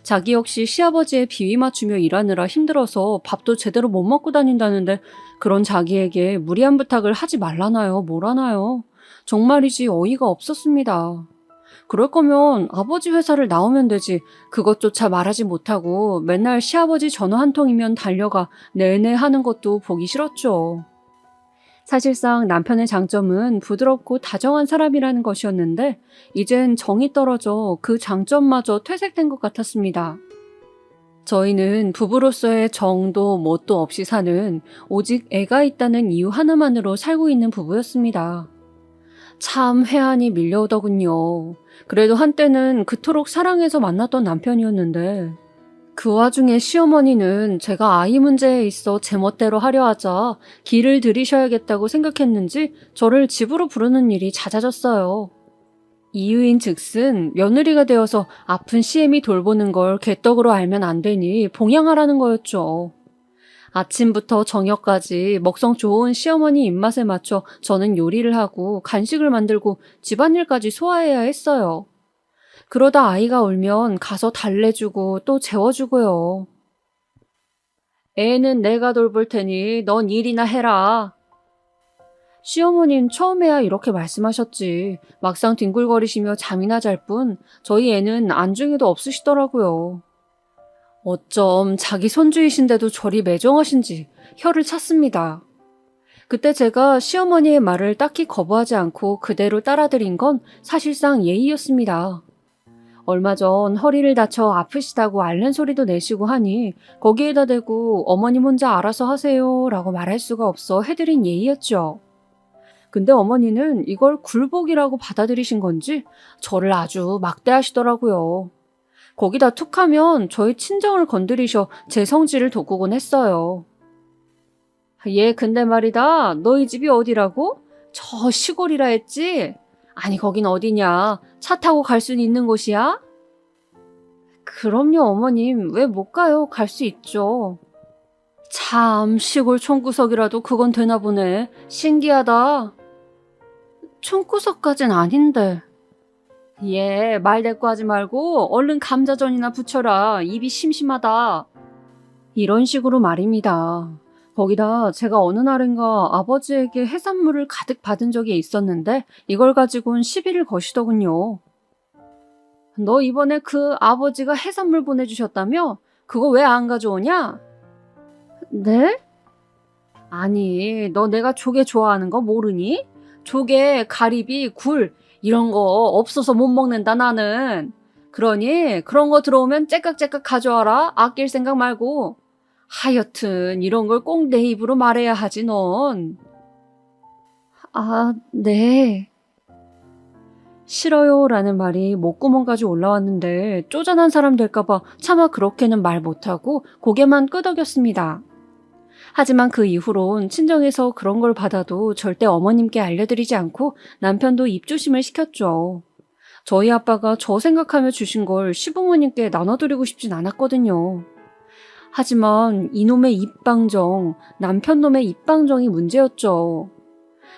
자기 역시 시아버지의 비위 맞추며 일하느라 힘들어서 밥도 제대로 못 먹고 다닌다는데 그런 자기에게 무리한 부탁을 하지 말라나요? 뭐라나요? 정말이지 어이가 없었습니다. 그럴 거면 아버지 회사를 나오면 되지 그것조차 말하지 못하고 맨날 시아버지 전화 한 통이면 달려가 내내 하는 것도 보기 싫었죠. 사실상 남편의 장점은 부드럽고 다정한 사람이라는 것이었는데 이젠 정이 떨어져 그 장점마저 퇴색된 것 같았습니다. 저희는 부부로서의 정도 뭣도 없이 사는 오직 애가 있다는 이유 하나만으로 살고 있는 부부였습니다. 참 회한이 밀려오더군요. 그래도 한때는 그토록 사랑해서 만났던 남편이었는데 그 와중에 시어머니는 제가 아이 문제에 있어 제멋대로 하려 하자 길을 들이셔야겠다고 생각했는지 저를 집으로 부르는 일이 잦아졌어요. 이유인 즉슨 며느리가 되어서 아픈 시애미 돌보는 걸 개떡으로 알면 안 되니 봉양하라는 거였죠. 아침부터 저녁까지 먹성 좋은 시어머니 입맛에 맞춰 저는 요리를 하고 간식을 만들고 집안일까지 소화해야 했어요. 그러다 아이가 울면 가서 달래주고 또 재워주고요. 애는 내가 돌볼 테니 넌 일이나 해라. 시어머니는 처음에야 이렇게 말씀하셨지. 막상 뒹굴거리시며 잠이나 잘 뿐 저희 애는 안중에도 없으시더라고요. 어쩜 자기 손주이신데도 저리 매정하신지 혀를 찼습니다. 그때 제가 시어머니의 말을 딱히 거부하지 않고 그대로 따라드린 건 사실상 예의였습니다. 얼마 전 허리를 다쳐 아프시다고 앓는 소리도 내시고 하니 거기에다 대고 어머님 혼자 알아서 하세요 라고 말할 수가 없어 해드린 예의였죠. 근데 어머니는 이걸 굴복이라고 받아들이신 건지 저를 아주 막대하시더라고요. 거기다 툭하면 저희 친정을 건드리셔 제 성질을 돋구곤 했어요. 얘 근데 말이다. 너희 집이 어디라고? 저 시골이라 했지? 아니 거긴 어디냐? 차 타고 갈 수 있는 곳이야? 그럼요 어머님. 왜 못 가요? 갈 수 있죠. 참 시골 총구석이라도 그건 되나 보네. 신기하다. 총구석까진 아닌데. 얘 말 대꾸 하지 말고 얼른 감자전이나 부쳐라. 입이 심심하다. 이런 식으로 말입니다. 거기다 제가 어느 날인가 아버지에게 해산물을 가득 받은 적이 있었는데 이걸 가지고는 시비를 거시더군요. 너 이번에 그 아버지가 해산물 보내주셨다며? 그거 왜 안 가져오냐? 네? 아니 너 내가 조개 좋아하는 거 모르니? 조개, 가리비, 굴 이런 거 없어서 못 먹는다 나는. 그러니 그런 거 들어오면 째깍째깍 가져와라. 아낄 생각 말고. 하여튼 이런 걸 꼭 내 입으로 말해야 하지 넌. 아, 네. 싫어요 라는 말이 목구멍까지 올라왔는데 쪼잔한 사람 될까봐 차마 그렇게는 말 못하고 고개만 끄덕였습니다. 하지만 그 이후론 친정에서 그런 걸 받아도 절대 어머님께 알려드리지 않고 남편도 입조심을 시켰죠. 저희 아빠가 저 생각하며 주신 걸 시부모님께 나눠드리고 싶진 않았거든요. 하지만 이놈의 입방정, 남편놈의 입방정이 문제였죠.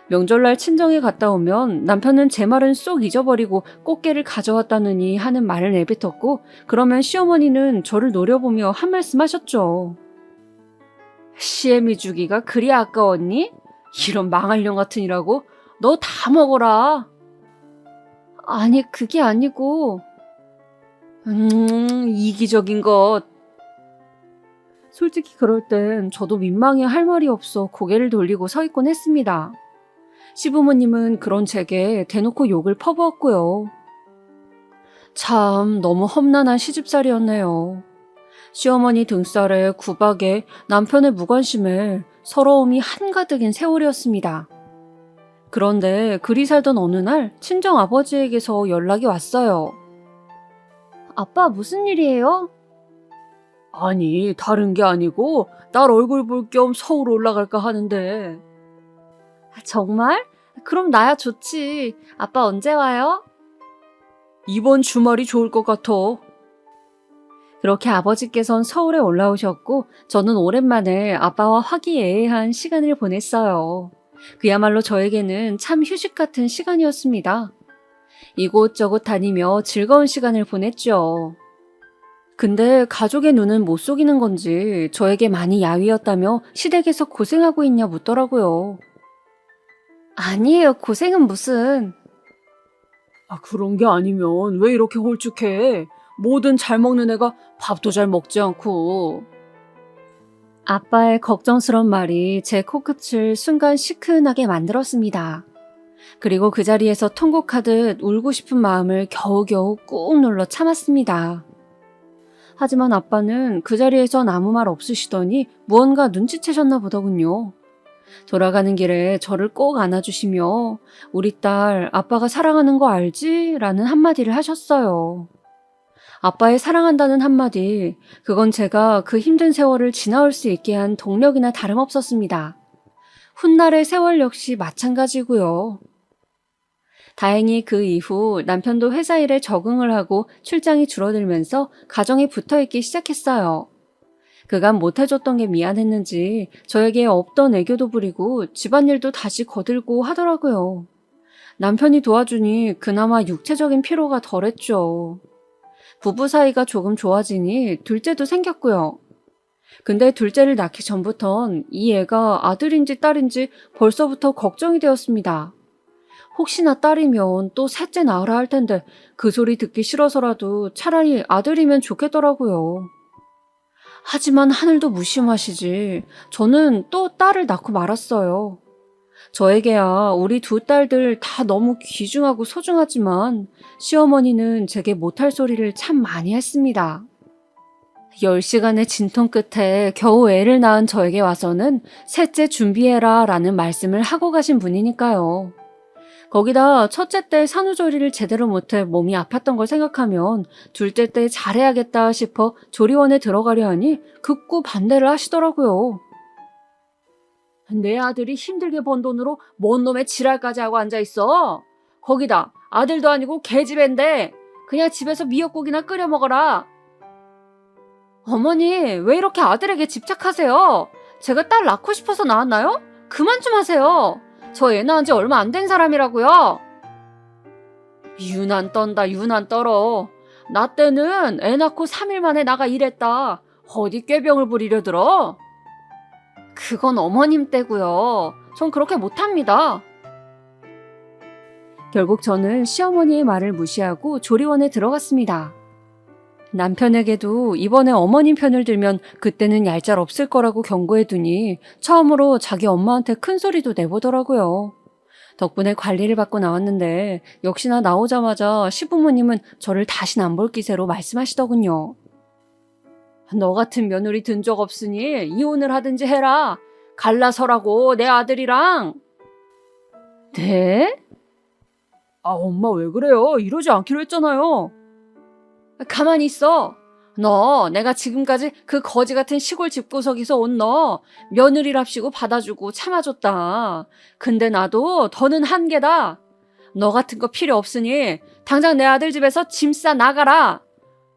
명절날 친정에 갔다 오면 남편은 제 말은 쏙 잊어버리고 꽃게를 가져왔다느니 하는 말을 내뱉었고 그러면 시어머니는 저를 노려보며 한 말씀 하셨죠. 시애미 주기가 그리 아까웠니? 이런 망할년 같으니라고? 너 다 먹어라. 아니 그게 아니고 이기적인 것. 솔직히 그럴 땐 저도 민망해 할 말이 없어 고개를 돌리고 서 있곤 했습니다. 시부모님은 그런 제게 대놓고 욕을 퍼부었고요. 참 너무 험난한 시집살이였네요. 시어머니 등살에 구박에 남편의 무관심에 서러움이 한가득인 세월이었습니다. 그런데 그리 살던 어느 날 친정 아버지에게서 연락이 왔어요. 아빠 무슨 일이에요? 아니 다른 게 아니고 딸 얼굴 볼 겸 서울 올라갈까 하는데. 정말? 그럼 나야 좋지. 아빠 언제 와요? 이번 주말이 좋을 것 같아. 그렇게 아버지께선 서울에 올라오셨고 저는 오랜만에 아빠와 화기애애한 시간을 보냈어요. 그야말로 저에게는 참 휴식 같은 시간이었습니다. 이곳저곳 다니며 즐거운 시간을 보냈죠. 근데 가족의 눈은 못 속이는 건지 저에게 많이 야위었다며 시댁에서 고생하고 있냐 묻더라고요. 아니에요. 고생은 무슨. 그런 게 아니면 왜 이렇게 홀쭉해? 뭐든 잘 먹는 애가 밥도 잘 먹지 않고. 아빠의 걱정스런 말이 제 코끝을 순간 시큰하게 만들었습니다. 그리고 그 자리에서 통곡하듯 울고 싶은 마음을 겨우겨우 꾹 눌러 참았습니다. 하지만 아빠는 그 자리에선 아무 말 없으시더니 무언가 눈치채셨나 보더군요. 돌아가는 길에 저를 꼭 안아주시며 우리 딸 아빠가 사랑하는 거 알지? 라는 한마디를 하셨어요. 아빠의 사랑한다는 한마디, 그건 제가 그 힘든 세월을 지나올 수 있게 한 동력이나 다름없었습니다. 훗날의 세월 역시 마찬가지고요. 다행히 그 이후 남편도 회사 일에 적응을 하고 출장이 줄어들면서 가정에 붙어있기 시작했어요. 그간 못해줬던 게 미안했는지 저에게 없던 애교도 부리고 집안일도 다시 거들고 하더라고요. 남편이 도와주니 그나마 육체적인 피로가 덜했죠. 부부 사이가 조금 좋아지니 둘째도 생겼고요. 근데 둘째를 낳기 전부턴 이 애가 아들인지 딸인지 벌써부터 걱정이 되었습니다. 혹시나 딸이면 또 셋째 낳으라 할 텐데 그 소리 듣기 싫어서라도 차라리 아들이면 좋겠더라고요. 하지만 하늘도 무심하시지. 저는 또 딸을 낳고 말았어요. 저에게야 우리 두 딸들 다 너무 귀중하고 소중하지만 시어머니는 제게 못할 소리를 참 많이 했습니다. 10시간의 진통 끝에 겨우 애를 낳은 저에게 와서는 셋째 준비해라 라는 말씀을 하고 가신 분이니까요. 거기다 첫째 때 산후조리를 제대로 못해 몸이 아팠던 걸 생각하면 둘째 때 잘해야겠다 싶어 조리원에 들어가려 하니 극구 반대를 하시더라고요. 내 아들이 힘들게 번 돈으로 뭔 놈의 지랄까지 하고 앉아있어. 거기다 아들도 아니고 계집애인데 그냥 집에서 미역국이나 끓여 먹어라. 어머니, 왜 이렇게 아들에게 집착하세요? 제가 딸 낳고 싶어서 낳았나요? 그만 좀 하세요. 저 애 낳은 지 얼마 안 된 사람이라고요. 유난 떤다, 유난 떨어. 나 때는 애 낳고 3일 만에 나가 일했다. 어디 꾀병을 부리려 들어? 그건 어머님 때고요. 전 그렇게 못합니다. 결국 저는 시어머니의 말을 무시하고 조리원에 들어갔습니다. 남편에게도 이번에 어머님 편을 들면 그때는 얄짤 없을 거라고 경고해두니 처음으로 자기 엄마한테 큰 소리도 내보더라고요. 덕분에 관리를 받고 나왔는데 역시나 나오자마자 시부모님은 저를 다신 안 볼 기세로 말씀하시더군요. 너 같은 며느리 든 적 없으니 이혼을 하든지 해라. 갈라서라고 내 아들이랑. 네? 아, 엄마 왜 그래요? 이러지 않기로 했잖아요. 가만히 있어. 너 내가 지금까지 그 거지 같은 시골 집구석에서 온 너 며느리랍시고 받아주고 참아줬다. 근데 나도 더는 한계다. 너 같은 거 필요 없으니 당장 내 아들 집에서 짐 싸 나가라.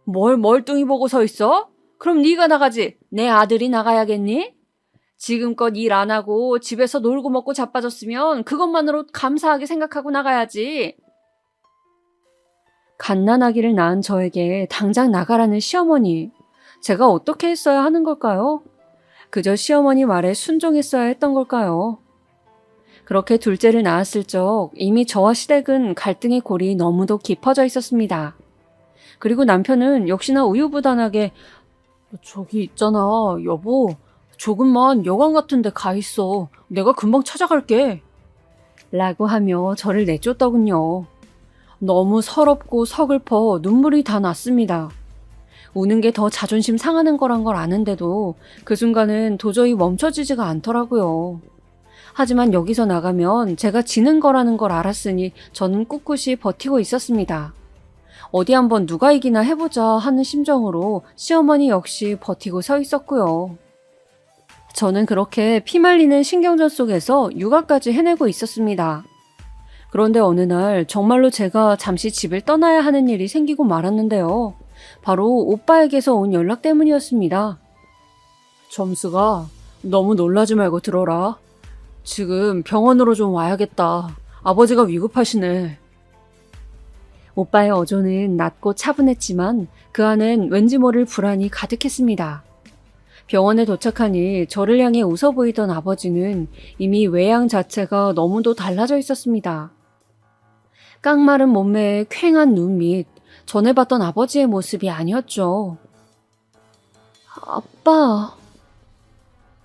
뭘 멀뚱히 보고 서 있어? 그럼 네가 나가지. 내 아들이 나가야겠니? 지금껏 일 안 하고 집에서 놀고 먹고 자빠졌으면 그것만으로 감사하게 생각하고 나가야지. 갓난아기를 낳은 저에게 당장 나가라는 시어머니. 제가 어떻게 했어야 하는 걸까요? 그저 시어머니 말에 순종했어야 했던 걸까요? 그렇게 둘째를 낳았을 적 이미 저와 시댁은 갈등의 골이 너무도 깊어져 있었습니다. 그리고 남편은 역시나 우유부단하게 저기 있잖아, 여보. 조금만 여관 같은 데 가 있어. 내가 금방 찾아갈게. 라고 하며 저를 내쫓더군요. 너무 서럽고 서글퍼 눈물이 다 났습니다. 우는 게 더 자존심 상하는 거란 걸 아는데도 그 순간은 도저히 멈춰지지가 않더라고요. 하지만 여기서 나가면 제가 지는 거라는 걸 알았으니 저는 꿋꿋이 버티고 있었습니다. 어디 한번 누가 이기나 해보자 하는 심정으로 시어머니 역시 버티고 서 있었고요. 저는 그렇게 피말리는 신경전 속에서 육아까지 해내고 있었습니다. 그런데 어느 날 정말로 제가 잠시 집을 떠나야 하는 일이 생기고 말았는데요. 바로 오빠에게서 온 연락 때문이었습니다. 점수가 너무 놀라지 말고 들어라. 지금 병원으로 좀 와야겠다. 아버지가 위급하시네. 오빠의 어조는 낮고 차분했지만 그 안엔 왠지 모를 불안이 가득했습니다. 병원에 도착하니 저를 향해 웃어 보이던 아버지는 이미 외양 자체가 너무도 달라져 있었습니다. 깡마른 몸매에 퀭한 눈 밑, 전에 봤던 아버지의 모습이 아니었죠. 아빠.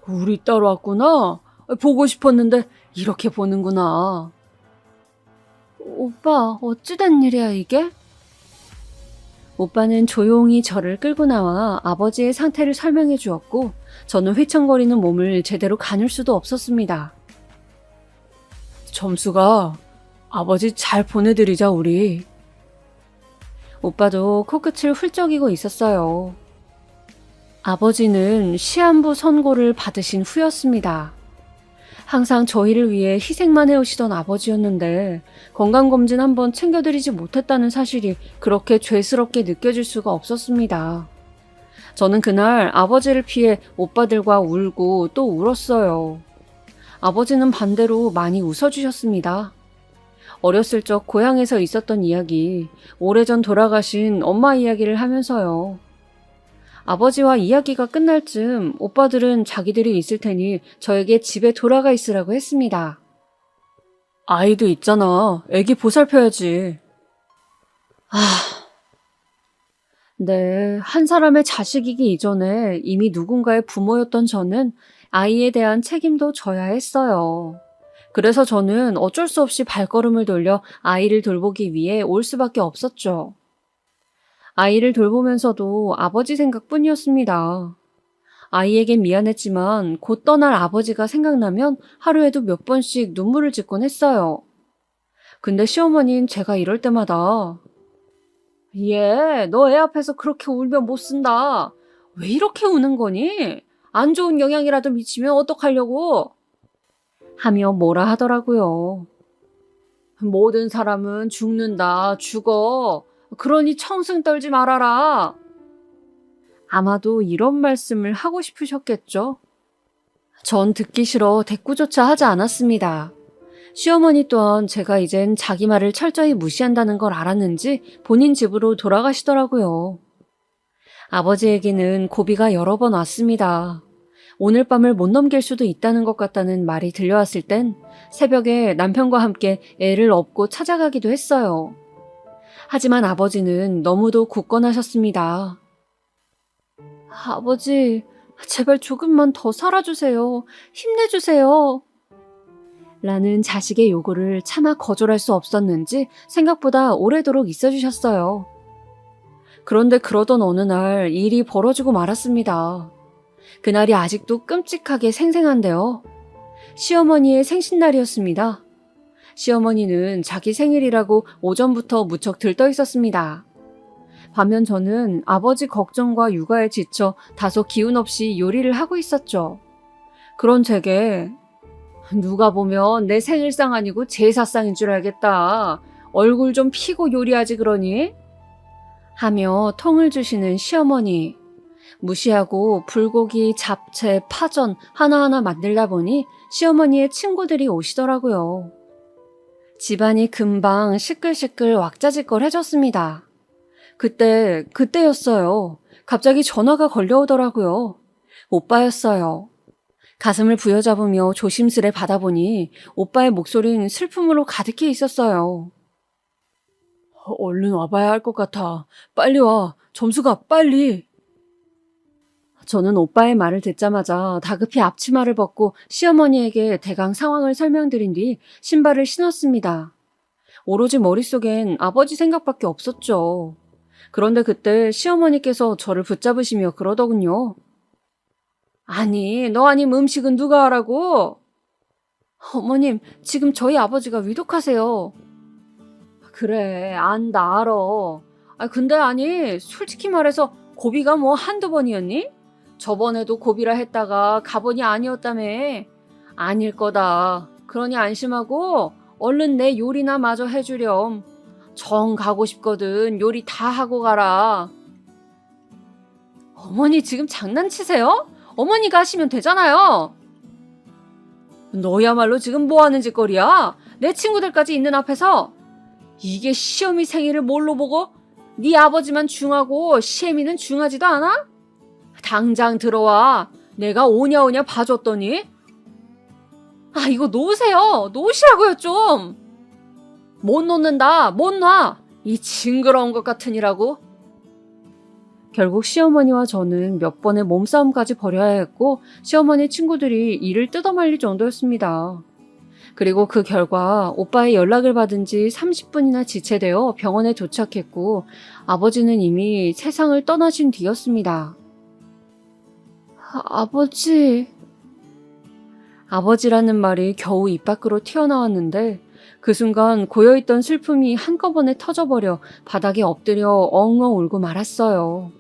우리 딸 왔구나. 보고 싶었는데 이렇게 보는구나. 오빠, 어찌된 일이야 이게? 오빠는 조용히 저를 끌고 나와 아버지의 상태를 설명해 주었고 저는 휘청거리는 몸을 제대로 가눌 수도 없었습니다. 점수가 아버지 잘 보내드리자 우리. 오빠도 코끝을 훌쩍이고 있었어요. 아버지는 시한부 선고를 받으신 후였습니다. 항상 저희를 위해 희생만 해오시던 아버지였는데 건강검진 한번 챙겨드리지 못했다는 사실이 그렇게 죄스럽게 느껴질 수가 없었습니다. 저는 그날 아버지를 피해 오빠들과 울고 또 울었어요. 아버지는 반대로 많이 웃어주셨습니다. 어렸을 적 고향에서 있었던 이야기, 오래전 돌아가신 엄마 이야기를 하면서요. 아버지와 이야기가 끝날 즈음 오빠들은 자기들이 있을 테니 저에게 집에 돌아가 있으라고 했습니다. 아이도 있잖아. 애기 보살펴야지. 네, 한 사람의 자식이기 이전에 이미 누군가의 부모였던 저는 아이에 대한 책임도 져야 했어요. 그래서 저는 어쩔 수 없이 발걸음을 돌려 아이를 돌보기 위해 올 수밖에 없었죠. 아이를 돌보면서도 아버지 생각뿐이었습니다. 아이에겐 미안했지만 곧 떠날 아버지가 생각나면 하루에도 몇 번씩 눈물을 짓곤 했어요. 근데 시어머니는 제가 이럴 때마다 너 애 앞에서 그렇게 울면 못 쓴다. 왜 이렇게 우는 거니? 안 좋은 영향이라도 미치면 어떡하려고? 하며 뭐라 하더라고요. 모든 사람은 죽는다, 죽어. 그러니 청승 떨지 말아라. 아마도 이런 말씀을 하고 싶으셨겠죠? 전 듣기 싫어 대꾸조차 하지 않았습니다. 시어머니 또한 제가 이젠 자기 말을 철저히 무시한다는 걸 알았는지 본인 집으로 돌아가시더라고요. 아버지에게는 고비가 여러 번 왔습니다. 오늘 밤을 못 넘길 수도 있다는 것 같다는 말이 들려왔을 땐 새벽에 남편과 함께 애를 업고 찾아가기도 했어요. 하지만 아버지는 너무도 굳건하셨습니다. 아버지, 제발 조금만 더 살아주세요. 힘내주세요. 라는 자식의 요구를 차마 거절할 수 없었는지 생각보다 오래도록 있어주셨어요. 그런데 그러던 어느 날 일이 벌어지고 말았습니다. 그날이 아직도 끔찍하게 생생한데요. 시어머니의 생신날이었습니다. 시어머니는 자기 생일이라고 오전부터 무척 들떠 있었습니다. 반면 저는 아버지 걱정과 육아에 지쳐 다소 기운 없이 요리를 하고 있었죠. 그런 제게 누가 보면 내 생일상 아니고 제사상인 줄 알겠다. 얼굴 좀 피고 요리하지 그러니? 하며 통을 주시는 시어머니. 무시하고 불고기, 잡채, 파전 하나하나 만들다 보니 시어머니의 친구들이 오시더라고요. 집안이 금방 시끌시끌 왁자지껄해졌습니다. 그때였어요. 갑자기 전화가 걸려오더라고요. 오빠였어요. 가슴을 부여잡으며 조심스레 받아보니 오빠의 목소리는 슬픔으로 가득해 있었어요. 얼른 와봐야 할 것 같아. 빨리 와. 점수가 빨리. 저는 오빠의 말을 듣자마자 다급히 앞치마를 벗고 시어머니에게 대강 상황을 설명드린 뒤 신발을 신었습니다. 오로지 머릿속엔 아버지 생각밖에 없었죠. 그런데 그때 시어머니께서 저를 붙잡으시며 그러더군요. 아니, 너 아님 음식은 누가 하라고? 어머님, 지금 저희 아버지가 위독하세요. 그래, 안다, 알아. 근데 아니, 솔직히 말해서 고비가 뭐 한두 번이었니? 저번에도 고비라 했다가 가번이 아니었다며. 아닐 거다. 그러니 안심하고 얼른 내 요리나 마저 해주렴. 정 가고 싶거든. 요리 다 하고 가라. 어머니 지금 장난치세요? 어머니가 하시면 되잖아요. 너야말로 지금 뭐하는 짓거리야? 내 친구들까지 있는 앞에서. 이게 시어미 생일을 뭘로 보고? 네 아버지만 중하고 시애미는 중하지도 않아? 당장 들어와. 내가 오냐오냐 봐줬더니. 이거 놓으세요. 놓으시라고요 좀. 못 놓는다. 못 놔. 이 징그러운 것 같으니라고. 결국 시어머니와 저는 몇 번의 몸싸움까지 벌여야 했고 시어머니 친구들이 이를 뜯어말릴 정도였습니다. 그리고 그 결과 오빠의 연락을 받은 지 30분이나 지체되어 병원에 도착했고 아버지는 이미 세상을 떠나신 뒤였습니다. 아버지... 아버지라는 말이 겨우 입 밖으로 튀어나왔는데 그 순간 고여있던 슬픔이 한꺼번에 터져버려 바닥에 엎드려 엉엉 울고 말았어요.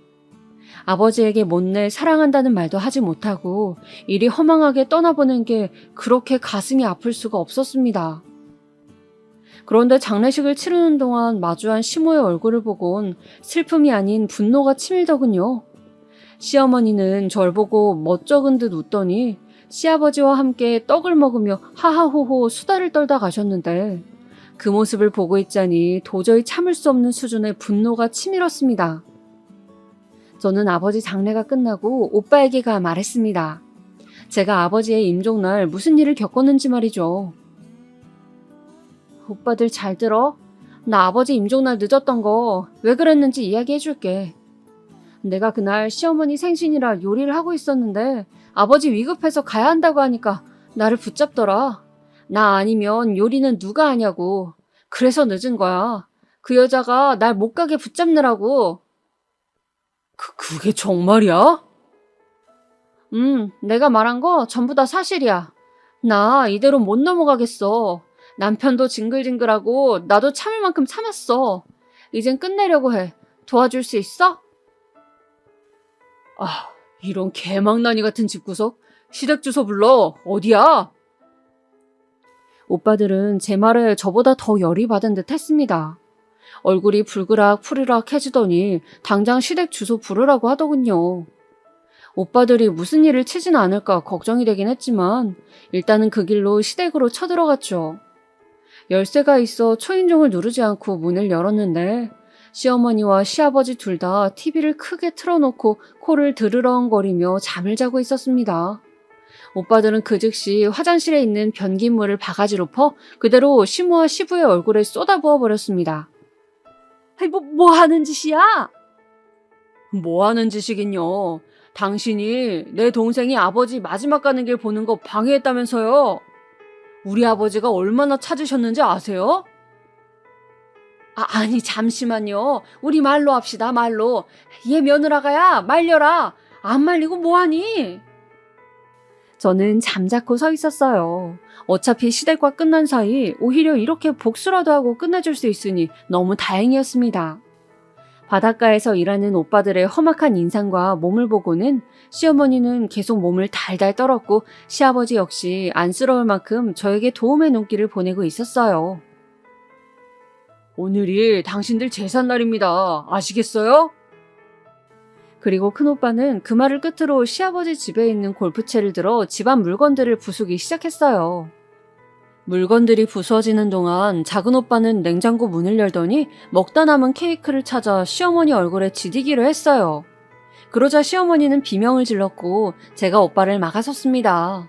아버지에게 못내 사랑한다는 말도 하지 못하고 이리 허망하게 떠나보낸 게 그렇게 가슴이 아플 수가 없었습니다. 그런데 장례식을 치르는 동안 마주한 시모의 얼굴을 보곤 슬픔이 아닌 분노가 치밀더군요. 시어머니는 절 보고 멋쩍은 듯 웃더니 시아버지와 함께 떡을 먹으며 하하호호 수다를 떨다 가셨는데 그 모습을 보고 있자니 도저히 참을 수 없는 수준의 분노가 치밀었습니다. 저는 아버지 장례가 끝나고 오빠에게가 말했습니다. 제가 아버지의 임종날 무슨 일을 겪었는지 말이죠. 오빠들 잘 들어? 나 아버지 임종날 늦었던 거 왜 그랬는지 이야기해줄게. 내가 그날 시어머니 생신이라 요리를 하고 있었는데 아버지 위급해서 가야 한다고 하니까 나를 붙잡더라. 나 아니면 요리는 누가 하냐고. 그래서 늦은 거야. 그 여자가 날 못 가게 붙잡느라고. 그게 정말이야? 내가 말한 거 전부 다 사실이야. 나 이대로 못 넘어가겠어. 남편도 징글징글하고 나도 참을 만큼 참았어. 이젠 끝내려고 해. 도와줄 수 있어? 아, 이런 개망나니 같은 집구석? 시댁 주소 불러. 어디야? 오빠들은 제 말에 저보다 더 열이 받은 듯 했습니다. 얼굴이 불그락 푸르락 해지더니 당장 시댁 주소 부르라고 하더군요. 오빠들이 무슨 일을 치진 않을까 걱정이 되긴 했지만 일단은 그 길로 시댁으로 쳐들어갔죠. 열쇠가 있어 초인종을 누르지 않고 문을 열었는데 시어머니와 시아버지 둘 다 TV를 크게 틀어놓고 코를 드르렁거리며 잠을 자고 있었습니다. 오빠들은 그 즉시 화장실에 있는 변기물을 바가지로 퍼 그대로 시모와 시부의 얼굴에 쏟아부어 버렸습니다. 아니, 뭐 하는 짓이야? 뭐 하는 짓이긴요. 당신이 내 동생이 아버지 마지막 가는 길 보는 거 방해했다면서요. 우리 아버지가 얼마나 찾으셨는지 아세요? 아니 잠시만요. 우리 말로 합시다. 말로. 얘 며느라가야 말려라. 안 말리고 뭐하니? 저는 잠자코 서 있었어요. 어차피 시댁과 끝난 사이 오히려 이렇게 복수라도 하고 끝내줄 수 있으니 너무 다행이었습니다. 바닷가에서 일하는 오빠들의 험악한 인상과 몸을 보고는 시어머니는 계속 몸을 달달 떨었고 시아버지 역시 안쓰러울 만큼 저에게 도움의 눈길을 보내고 있었어요. 오늘이 당신들 제삿날입니다. 아시겠어요? 그리고 큰오빠는 그 말을 끝으로 시아버지 집에 있는 골프채를 들어 집안 물건들을 부수기 시작했어요. 물건들이 부서지는 동안 작은 오빠는 냉장고 문을 열더니 먹다 남은 케이크를 찾아 시어머니 얼굴에 지디기로 했어요. 그러자 시어머니는 비명을 질렀고 제가 오빠를 막아섰습니다.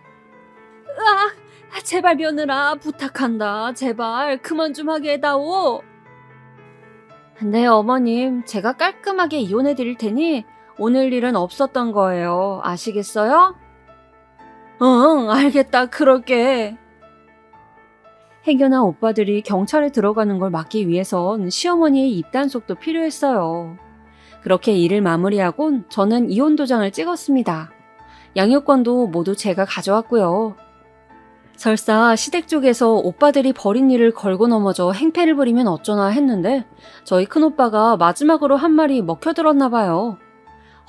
제발 며느라 부탁한다. 제발 그만 좀 하게 해다오. 네 어머님, 제가 깔끔하게 이혼해 드릴 테니 오늘 일은 없었던 거예요. 아시겠어요? 응, 알겠다. 그럴게. 해견아 오빠들이 경찰에 들어가는 걸 막기 위해선 시어머니의 입단속도 필요했어요. 그렇게 일을 마무리하곤 저는 이혼 도장을 찍었습니다. 양육권도 모두 제가 가져왔고요. 설사 시댁 쪽에서 오빠들이 벌인 일을 걸고 넘어져 행패를 부리면 어쩌나 했는데 저희 큰오빠가 마지막으로 한 말이 먹혀들었나 봐요.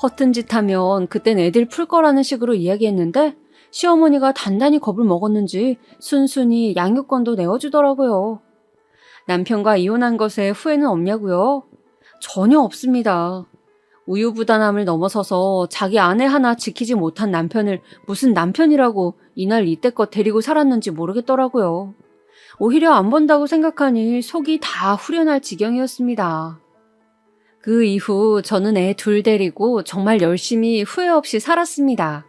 허튼 짓 하면 그땐 애들 풀 거라는 식으로 이야기했는데 시어머니가 단단히 겁을 먹었는지 순순히 양육권도 내어주더라고요. 남편과 이혼한 것에 후회는 없냐고요? 전혀 없습니다. 우유부단함을 넘어서서 자기 아내 하나 지키지 못한 남편을 무슨 남편이라고 이날 이때껏 데리고 살았는지 모르겠더라고요. 오히려 안 본다고 생각하니 속이 다 후련할 지경이었습니다. 그 이후 저는 애 둘 데리고 정말 열심히 후회 없이 살았습니다.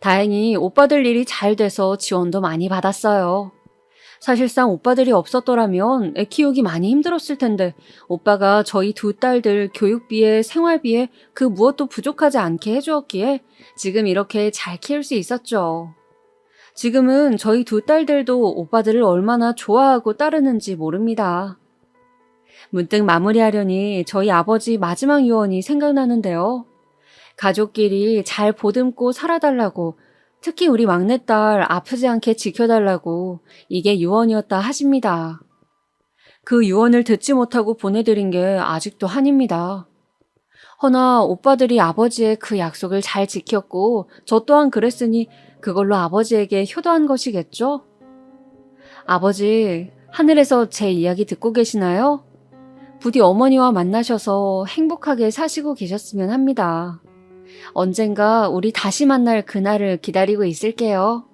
다행히 오빠들 일이 잘 돼서 지원도 많이 받았어요. 사실상 오빠들이 없었더라면 애 키우기 많이 힘들었을 텐데 오빠가 저희 두 딸들 교육비에 생활비에 그 무엇도 부족하지 않게 해주었기에 지금 이렇게 잘 키울 수 있었죠. 지금은 저희 두 딸들도 오빠들을 얼마나 좋아하고 따르는지 모릅니다. 문득 마무리하려니 저희 아버지 마지막 유언이 생각나는데요. 가족끼리 잘 보듬고 살아달라고 특히 우리 막내딸 아프지 않게 지켜달라고 이게 유언이었다 하십니다. 그 유언을 듣지 못하고 보내드린 게 아직도 한입니다. 허나 오빠들이 아버지의 그 약속을 잘 지켰고 저 또한 그랬으니 그걸로 아버지에게 효도한 것이겠죠? 아버지, 하늘에서 제 이야기 듣고 계시나요? 부디 어머니와 만나셔서 행복하게 사시고 계셨으면 합니다. 언젠가 우리 다시 만날 그날을 기다리고 있을게요.